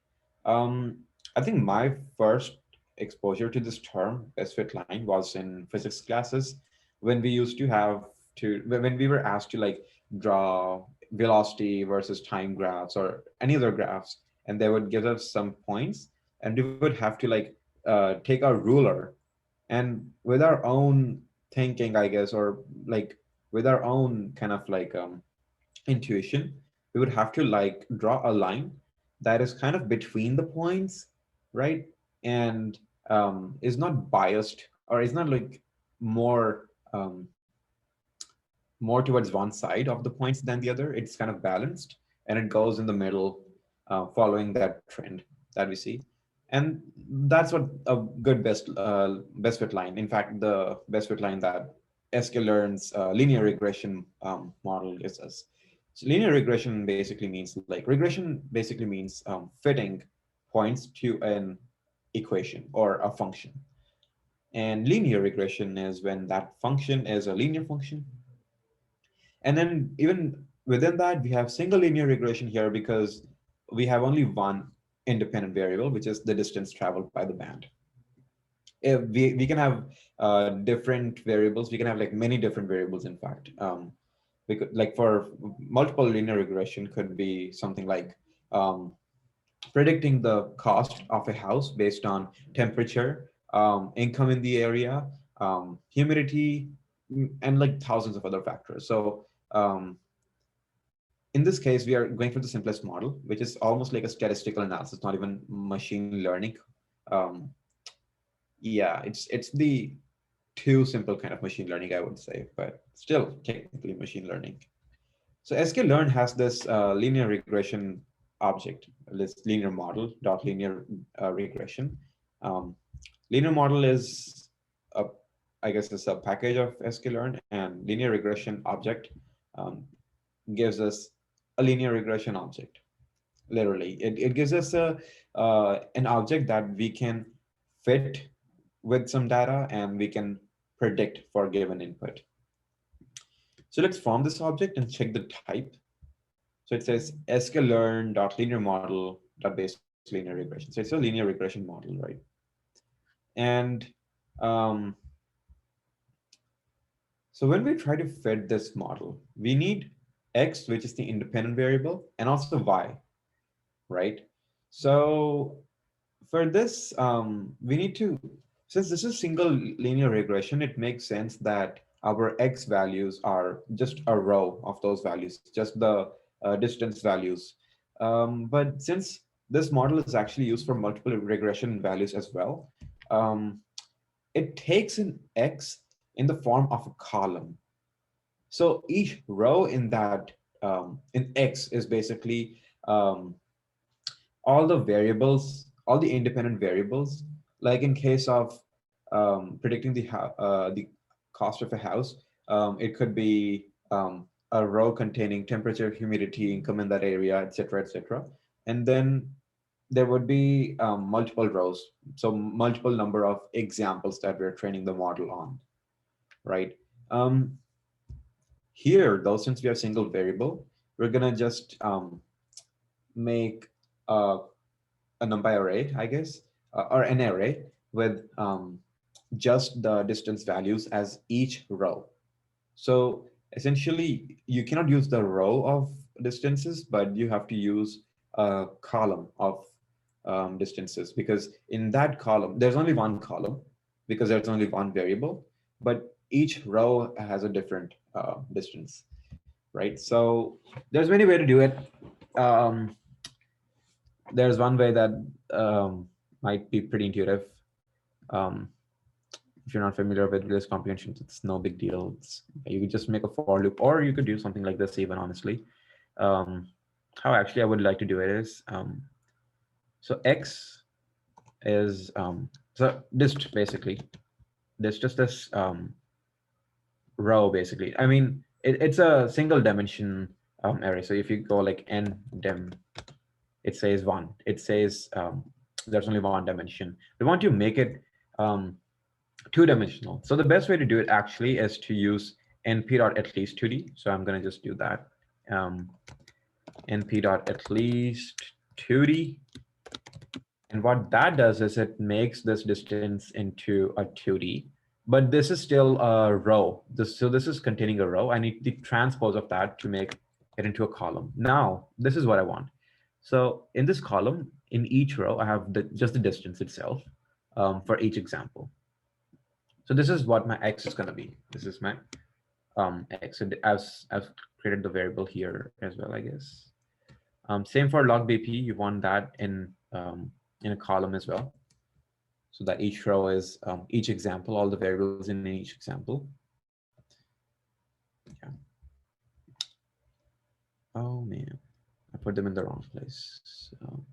Um, I think my first exposure to this term, best fit line, was in physics classes when we used to have when we were asked to like draw velocity versus time graphs or any other graphs, and they would give us some points, and we would have to like take our ruler and with our own thinking, I guess, or like with our own kind of like intuition, we would have to like draw a line that is kind of between the points, right? And is not biased or is not like more more towards one side of the points than the other. It's kind of balanced and it goes in the middle, following that trend that we see. And that's what a good best fit line. In fact, the best fit line that sklearn's linear regression model gives us. So linear regression basically means like regression basically means fitting points to an equation or a function. And linear regression is when that function is a linear function, and then even within that, we have single linear regression here because we have only one independent variable, which is the distance traveled by the band. If we can have different variables, we can have like many different variables, in fact. Because, like for multiple linear regression could be something like um, predicting the cost of a house based on temperature, income in the area, humidity, and like thousands of other factors. So in this case, we are going for the simplest model, which is almost like a statistical analysis, not even machine learning. Um, yeah, it's the too simple kind of machine learning, I would say, but still technically machine learning. So sklearn has this linear regression object, this linear model dot linear regression. Um, Linear model is a, I guess it's a package of sklearn, and linear regression object um, gives us a linear regression object. Literally, it gives us a an object that we can fit with some data and we can predict for given input. So let's form this object and check the type. So it says sklearn.linear model dot base linear regression. So it's a linear regression model, right? And um, so when we try to fit this model, we need x, which is the independent variable, and also y, right? So for this, we need to, since this is single linear regression, it makes sense that our x values are just a row of those values, just the distance values. But since this model is actually used for multiple regression values as well, um, it takes an x in the form of a column. So each row in that in x is basically um, all the variables, all the independent variables. Like in case of predicting the cost of a house, it could be a row containing temperature, humidity, income in that area, etc., etc. And then there would be multiple rows, so multiple number of examples that we're training the model on, right? Um, Here, though, since we have single variable, we're gonna just make a NumPy array, I guess, or an array with just the distance values as each row. So essentially, you cannot use the row of distances, but you have to use a column of distances, because in that column, there's only one column because there's only one variable, but each row has a different distance, right? So there's many ways to do it. Um, there's one way that might be pretty intuitive. Um, if you're not familiar with List comprehension, it's no big deal. You could just make a for loop, or you could do something like this even, honestly. Um, how actually I would like to do it is, so x is, so dist basically, there's just this row basically. I mean, it's a single dimension array. So if you go like n dim, it says one. It says there's only one dimension. We want to make it two-dimensional. So the best way to do it actually is to use np.atleast2d. So I'm going to just do that. np.atleast2d. And what that does is it makes this distance into a 2D, but this is still a row. So this is containing a row. I need the transpose of that to make it into a column. Now, this is what I want. So in this column, in each row, I have just the distance itself for each example. So this is what my x is going to be. This is my x. And I've created the variable here as well, I guess. Same for log BP. You want that in a column as well, so that each row is each example, all the variables in each example. Yeah. Oh man, I put them in the wrong place. So.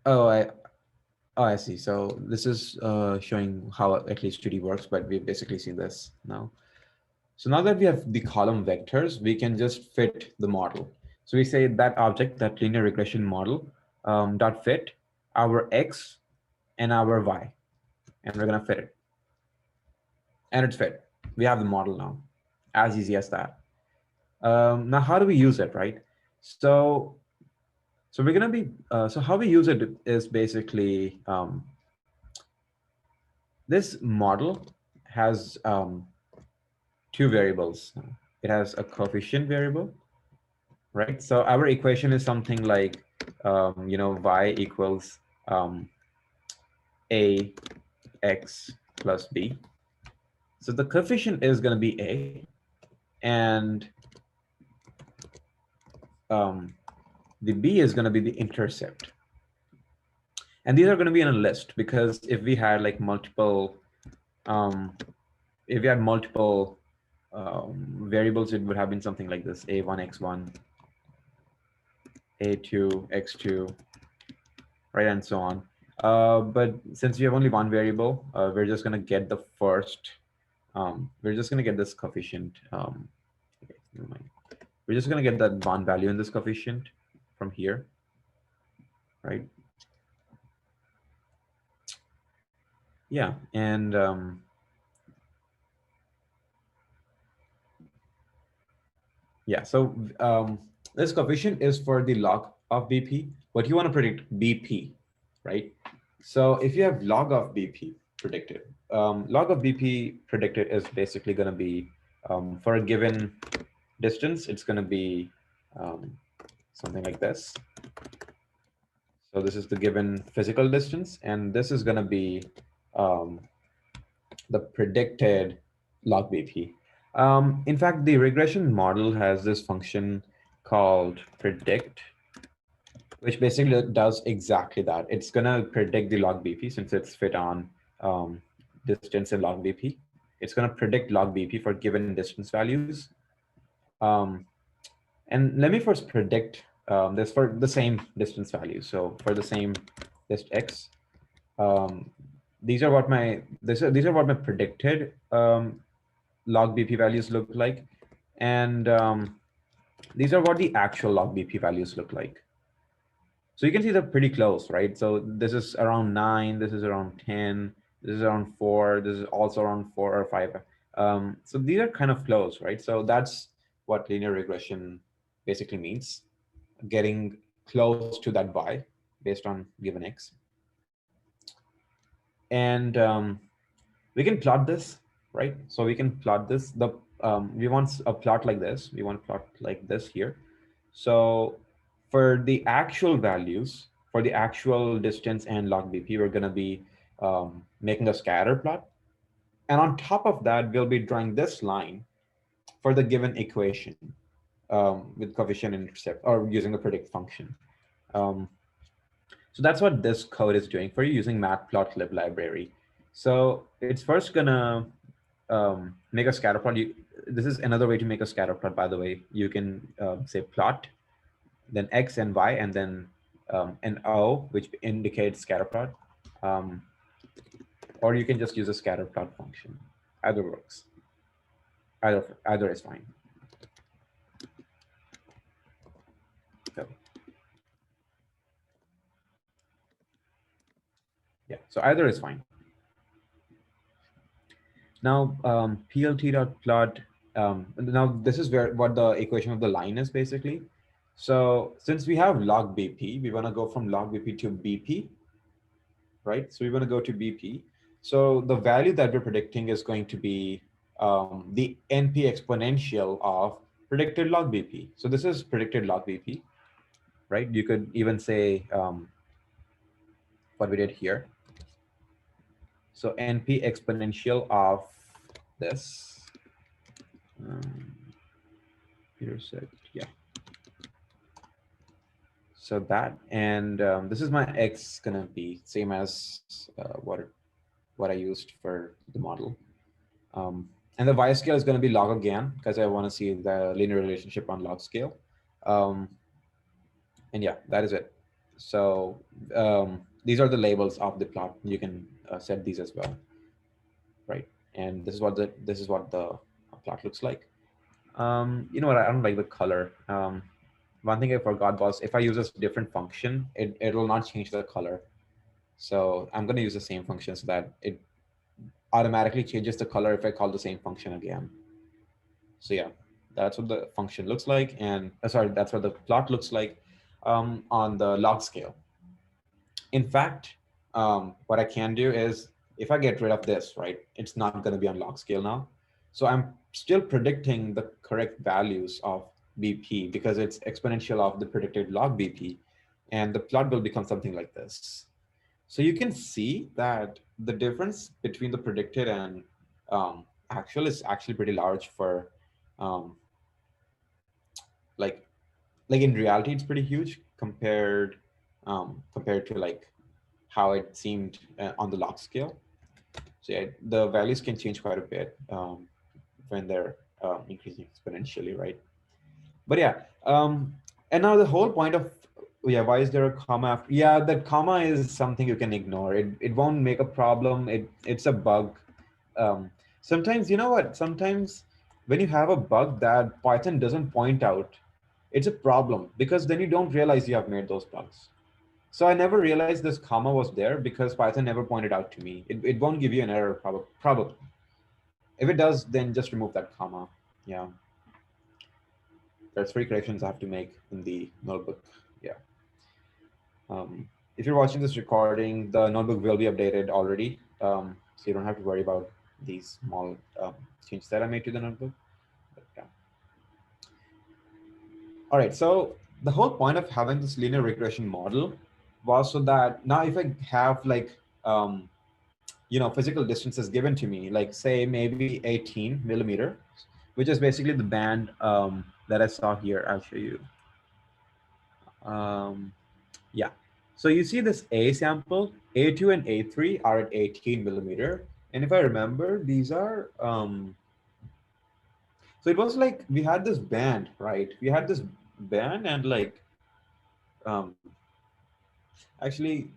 Oh, I see. So this is showing how atleast2d works, but we've basically seen this now. So now that we have the column vectors, we can just fit the model. So we say that object, that linear regression model, dot fit our x and our y, and we're gonna fit it. And it's fit. We have the model now, as easy as that. Now, how do we use it, right? So we're gonna be, so how we use it is basically, this model has two variables. It has a coefficient variable, right? So our equation is something like, y equals a x plus b. So the coefficient is going to be a, and the b is going to be the intercept. And these are going to be in a list, because if we had like multiple, if we had multiple variables, it would have been something like this: a1, x1, a2, x2, right, and so on. But since we have only one variable, we're just going to get the first, we're just going to get this coefficient. Okay, never mind. We're just going to get that one value in this coefficient from here, right? Yeah, and yeah, so this coefficient is for the log of BP, but you want to predict BP, right? So if you have log of BP predicted, log of BP predicted is basically going to be for a given distance, it's going to be something like this. So this is the given physical distance, and this is going to be um, the predicted log BP. In fact, the regression model has this function called predict, which basically does exactly that. It's going to predict the log BP since it's fit on distance and log BP. It's going to predict log BP for given distance values. And let me first predict this for the same distance values. So for the same dist x, um, these are what my predicted log BP values look like, and these are what the actual log BP values look like. So you can see they're pretty close, right? So this is around 9, this is around 10, this is around 4, this is also around 4 or 5. So these are kind of close, right? So that's what linear regression basically means, getting close to that y based on given x. And we can plot this, right? So we can plot this. We want a plot like this. We want a plot like this here. So for the actual values, for the actual distance and log BP, we're going to be making a scatter plot. And on top of that, we'll be drawing this line for the given equation with coefficient intercept, or using the predict function. So that's what this code is doing for you using matplotlib library. So it's first gonna make a scatter plot. This is another way to make a scatter plot, by the way. You can say plot, then X and Y, and then an O, which indicates scatter plot. Or you can just use a scatter plot function. Either works. Either is fine. So, yeah, so either is fine. Now plt.plot. Now this is what the equation of the line is basically. So since we have log BP, we want to go from log BP to BP, right? So we want to go to BP. So the value that we're predicting is going to be the NP exponential of predicted log BP. So this is predicted log BP, right? You could even say what we did here. So NP exponential of this. Intersect, yeah. So that, and this is my X gonna be same as what I used for the model. And the Y scale is gonna be log again, because I wanna see the linear relationship on log scale. And yeah, that is it. So these are the labels of the plot. You can set these as well, right? And this is what the plot looks like. You know what? I don't like the color. One thing I forgot was if I use a different function, it will not change the color. So I'm going to use the same function so that it automatically changes the color if I call the same function again. So yeah, that's what the function looks like. And sorry, that's what the plot looks like on the log scale. In fact, what I can do is if I get rid of this, right, it's not going to be on log scale now. So I'm still predicting the correct values of BP because it's exponential of the predicted log BP. And the plot will become something like this. So you can see that the difference between the predicted and actual is actually pretty large for um, like in reality it's pretty huge compared to like how it seemed on the log scale. So yeah, the values can change quite a bit when they're increasing exponentially, right? But yeah, and now the whole point of, yeah, why is there a comma after? Yeah, that comma is something you can ignore. It won't make a problem. It's a bug. Sometimes, you know what? Sometimes when you have a bug that Python doesn't point out, it's a problem because then you don't realize you have made those bugs. So I never realized this comma was there because Python never pointed out to me. It won't give you an error, probably. If it does, then just remove that comma. Yeah, there's three corrections I have to make in the notebook. Yeah. If you're watching this recording, the notebook will be updated already. So you don't have to worry about these small changes that I made to the notebook. But, yeah. All right, so the whole point of having this linear regression model was so that now if I have like, physical distances given to me, like say maybe 18 millimeter, which is basically the band that I saw here. I'll show you. Um, yeah. So you see this A sample, A2 and A3 are at 18 millimeter. And if I remember, these are, so it was like we had this band, right? We had this band and like, um, actually,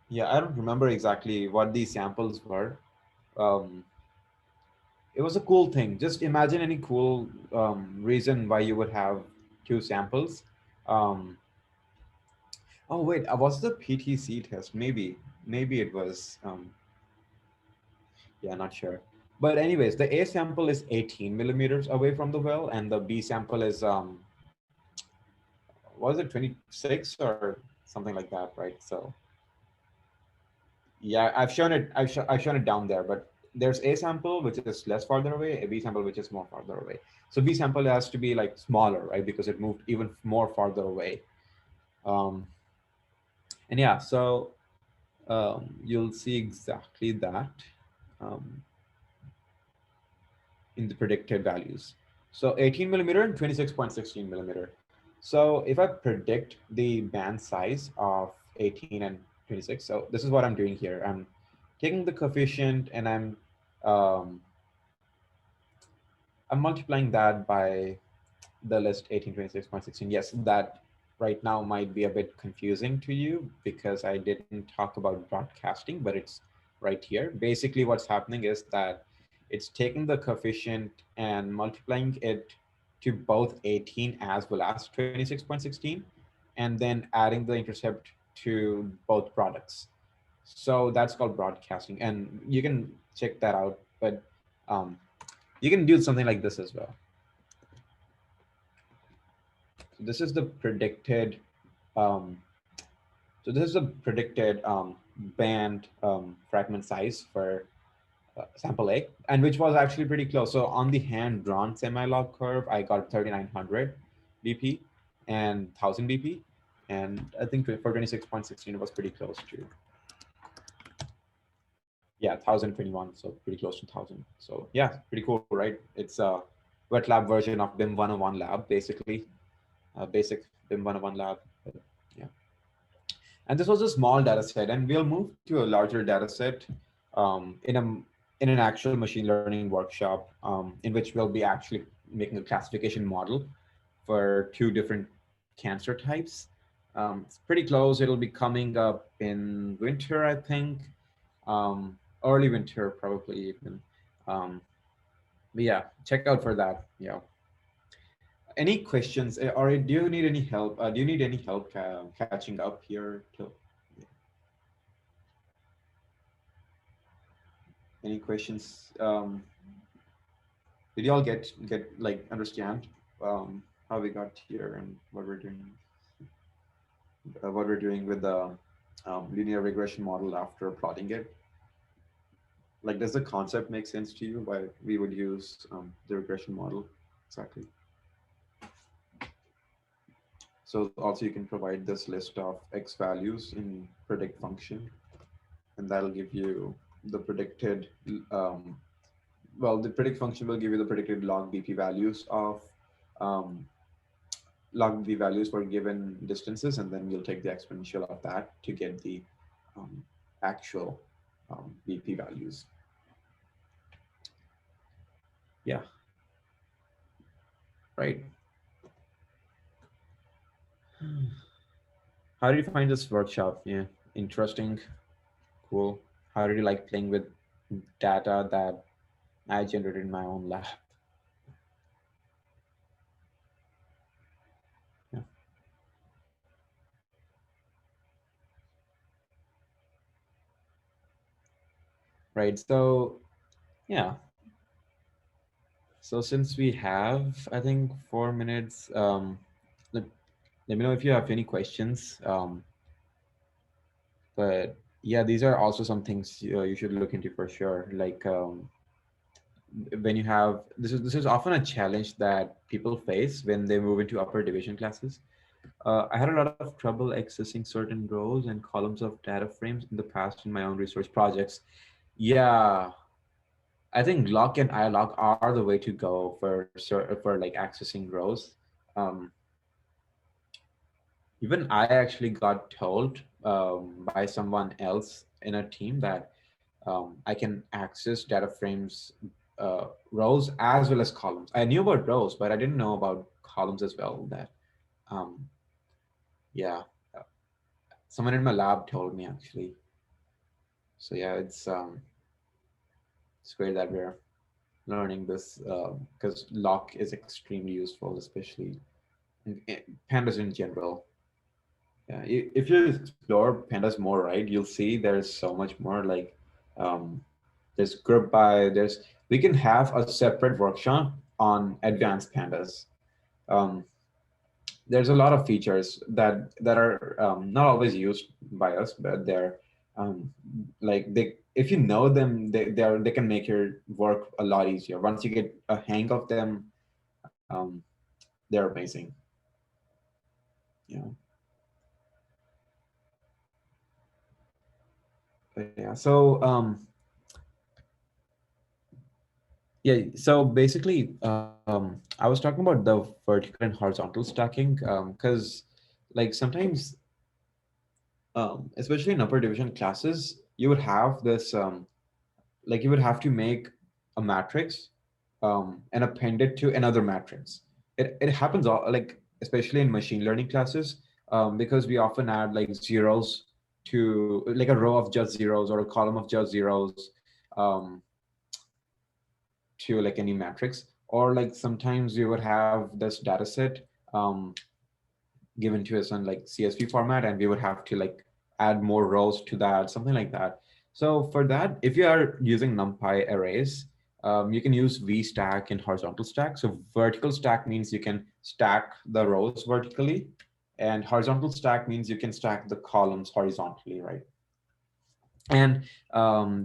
yeah, I don't remember exactly what these samples were. Um, it was a cool thing. Just imagine any cool reason why you would have two samples. Um, oh wait, was the PTC test? Maybe it was. Yeah, not sure. But anyways, the A sample is 18 millimeters away from the well, and the B sample is was it 26 or something like that, right? So yeah, I've shown it. I've shown it down there, but there's A sample which is less farther away, a B sample which is more farther away. So B sample has to be like smaller, right? Because it moved even more farther away. Um, and yeah, so you'll see exactly that. Um, in the predicted values. So 18 millimeter and 26.16 millimeter. So if I predict the band size of 18 and 26, so this is what I'm doing here. I'm taking the coefficient and um, I'm multiplying that by the list 1826.16. Yes, that right now might be a bit confusing to you because I didn't talk about broadcasting, but it's right here. Basically, what's happening is that it's taking the coefficient and multiplying it to both 18 as well as 26.16, and then adding the intercept to both products. So that's called broadcasting, and you can check that out, but um, you can do something like this as well. So this is the predicted, um, band fragment size for sample A, and which was actually pretty close. So on the hand drawn semi-log curve, I got 3900 BP and 1000 BP, and I think for 26.16 it was pretty close to, yeah, 1021, so pretty close to 1000. So yeah, pretty cool, right? It's a wet lab version of BIM 101 lab, basically, basic BIM 101 lab. But yeah. And this was a small data set, and we'll move to a larger data set in an actual machine learning workshop in which we'll be actually making a classification model for two different cancer types. It's pretty close. It'll be coming up in winter, I think, early winter, probably even. Um, but yeah, check out for that. Yeah. Any questions, or do you need any help? Do you need any help catching up here? Any questions? Did you all get like understand how we got here and what we're doing with the linear regression model after plotting it? Like, does the concept make sense to you? Why we would use the regression model exactly? So also you can provide this list of X values in predict function, and that'll give you the predicted, um, well, the predict function will give you the predicted log BP values of um, log B values for given distances, and then you'll take the exponential of that to get the um, actual BP values. Yeah, right. How did you find this workshop? Yeah, interesting, cool. How did you like playing with data that I generated in my own lab? Yeah, right. So yeah, so since we have, I think 4 minutes, let, let me know if you have any questions. But yeah, these are also some things you should look into for sure. Like when you have this is often a challenge that people face when they move into upper division classes. I had a lot of trouble accessing certain rows and columns of data frames in the past in my own research projects. Yeah, I think lock and iLock are the way to go for like accessing rows. Um, Even I actually got told by someone else in a team that I can access data frames, rows as well as columns. I knew about rows, but I didn't know about columns as well. That um, yeah, uh, someone in my lab told me actually. So yeah, it's great that we're learning this because lock is extremely useful, especially in pandas in general. Yeah, if you explore pandas more, right, you'll see there's so much more. Like, um, there's group by there's we can have a separate workshop on advanced pandas. Um, there's a lot of features that are not always used by us, but they're like they if you know them, they can make your work a lot easier. Once you get a hang of them, um, they're amazing. Yeah. But yeah. So yeah, so basically, I was talking about the vertical and horizontal stacking because, like, sometimes, especially in upper division classes, you would have this, like, you would have to make a matrix and append it to another matrix. It happens all like, especially in machine learning classes, because we often add like zeros to like a row of just zeros or a column of just zeros. Um, to like any matrix, or like sometimes we would have this data set um, given to us in like CSV format, and we would have to like add more rows to that, something like that. So for that, if you are using NumPy arrays, you can use VStack and horizontal stack. So vertical stack means you can stack the rows vertically, and horizontal stack means you can stack the columns horizontally, right? And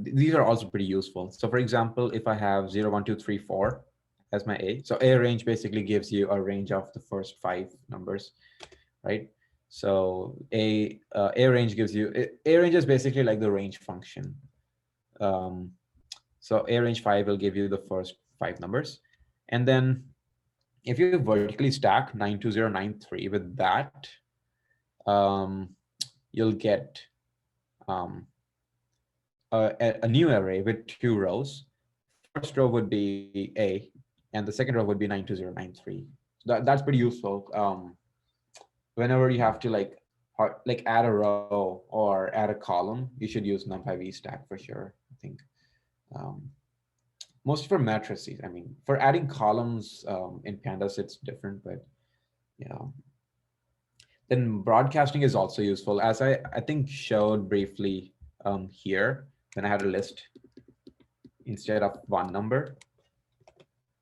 these are also pretty useful. So for example, if I have 0, 1, 2, 3, 4 as my A, so A range basically gives you a range of the first 5 numbers, right? So A range gives you, A range is basically like the range function. Um, so A range 5 will give you the first 5 numbers. And then if you vertically stack 92093 with that, um, you'll get um, a new array with 2 rows. First row would be A, and the second row would be 92093. So that's pretty useful. Whenever you have to like add a row or add a column, you should use NumPy VStack for sure. I think um, most for matrices. I mean, for adding columns in pandas, it's different, but yeah. Then broadcasting is also useful, as I think showed briefly here when I had a list instead of one number.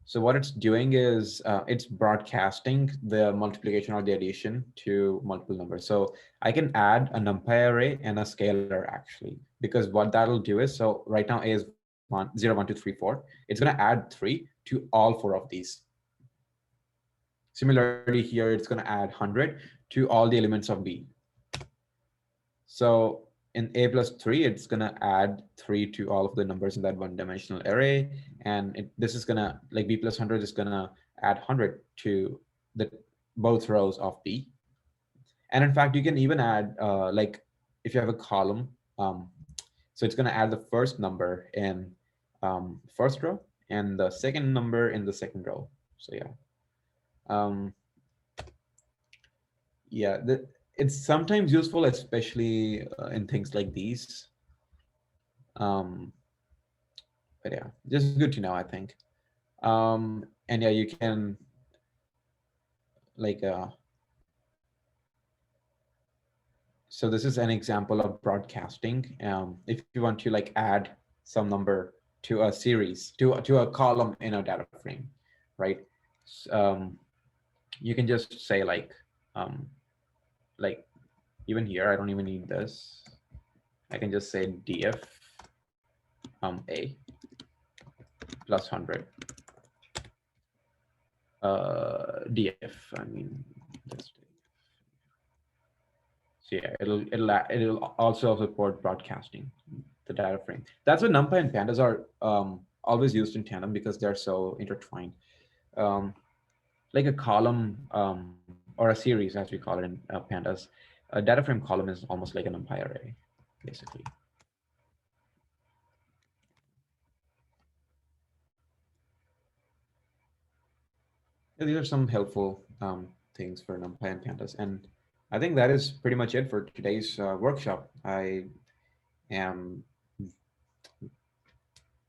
So what it's doing is it's broadcasting the multiplication or the addition to multiple numbers. So I can add a NumPy array and a scalar actually, because what that'll do is, so right now A is 0, 1, 2, 3, 4. It's going to add 3 to all 4 of these. Similarly here, it's going to add 100 to all the elements of B. So in A plus 3, it's going to add 3 to all of the numbers in that one-dimensional array. And this is going to, like B plus 100 is going to add 100 to the both rows of B. And in fact, you can even add, like if you have a column, so it's going to add the first number in first row and the second number in the second row. So yeah. Yeah, it's sometimes useful, especially in things like these. But yeah, just good to know, I think. And yeah, you can like, so this is an example of broadcasting. If you want to like add some number to a series, to a column in a data frame, right? You can just say like even here, I don't even need this. I can just say df a plus 100 df. I mean, that's so yeah, it'll also support broadcasting the data frame. That's what NumPy and pandas are always used in tandem because they're so intertwined. Um, like a column or a series, as we call it in pandas, a data frame column is almost like a NumPy array, basically. Yeah, these are some helpful things for NumPy and pandas, and I think that is pretty much it for today's workshop. Am,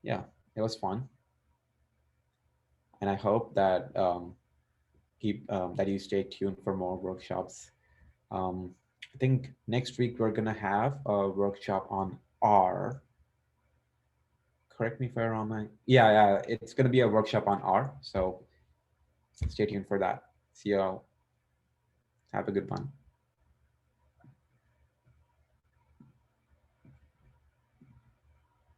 yeah, it was fun, and I hope that that you stay tuned for more workshops. I think next week we're gonna have a workshop on R. Correct me if I'm wrong. Yeah, it's gonna be a workshop on R. So stay tuned for that. See you all. Have a good one.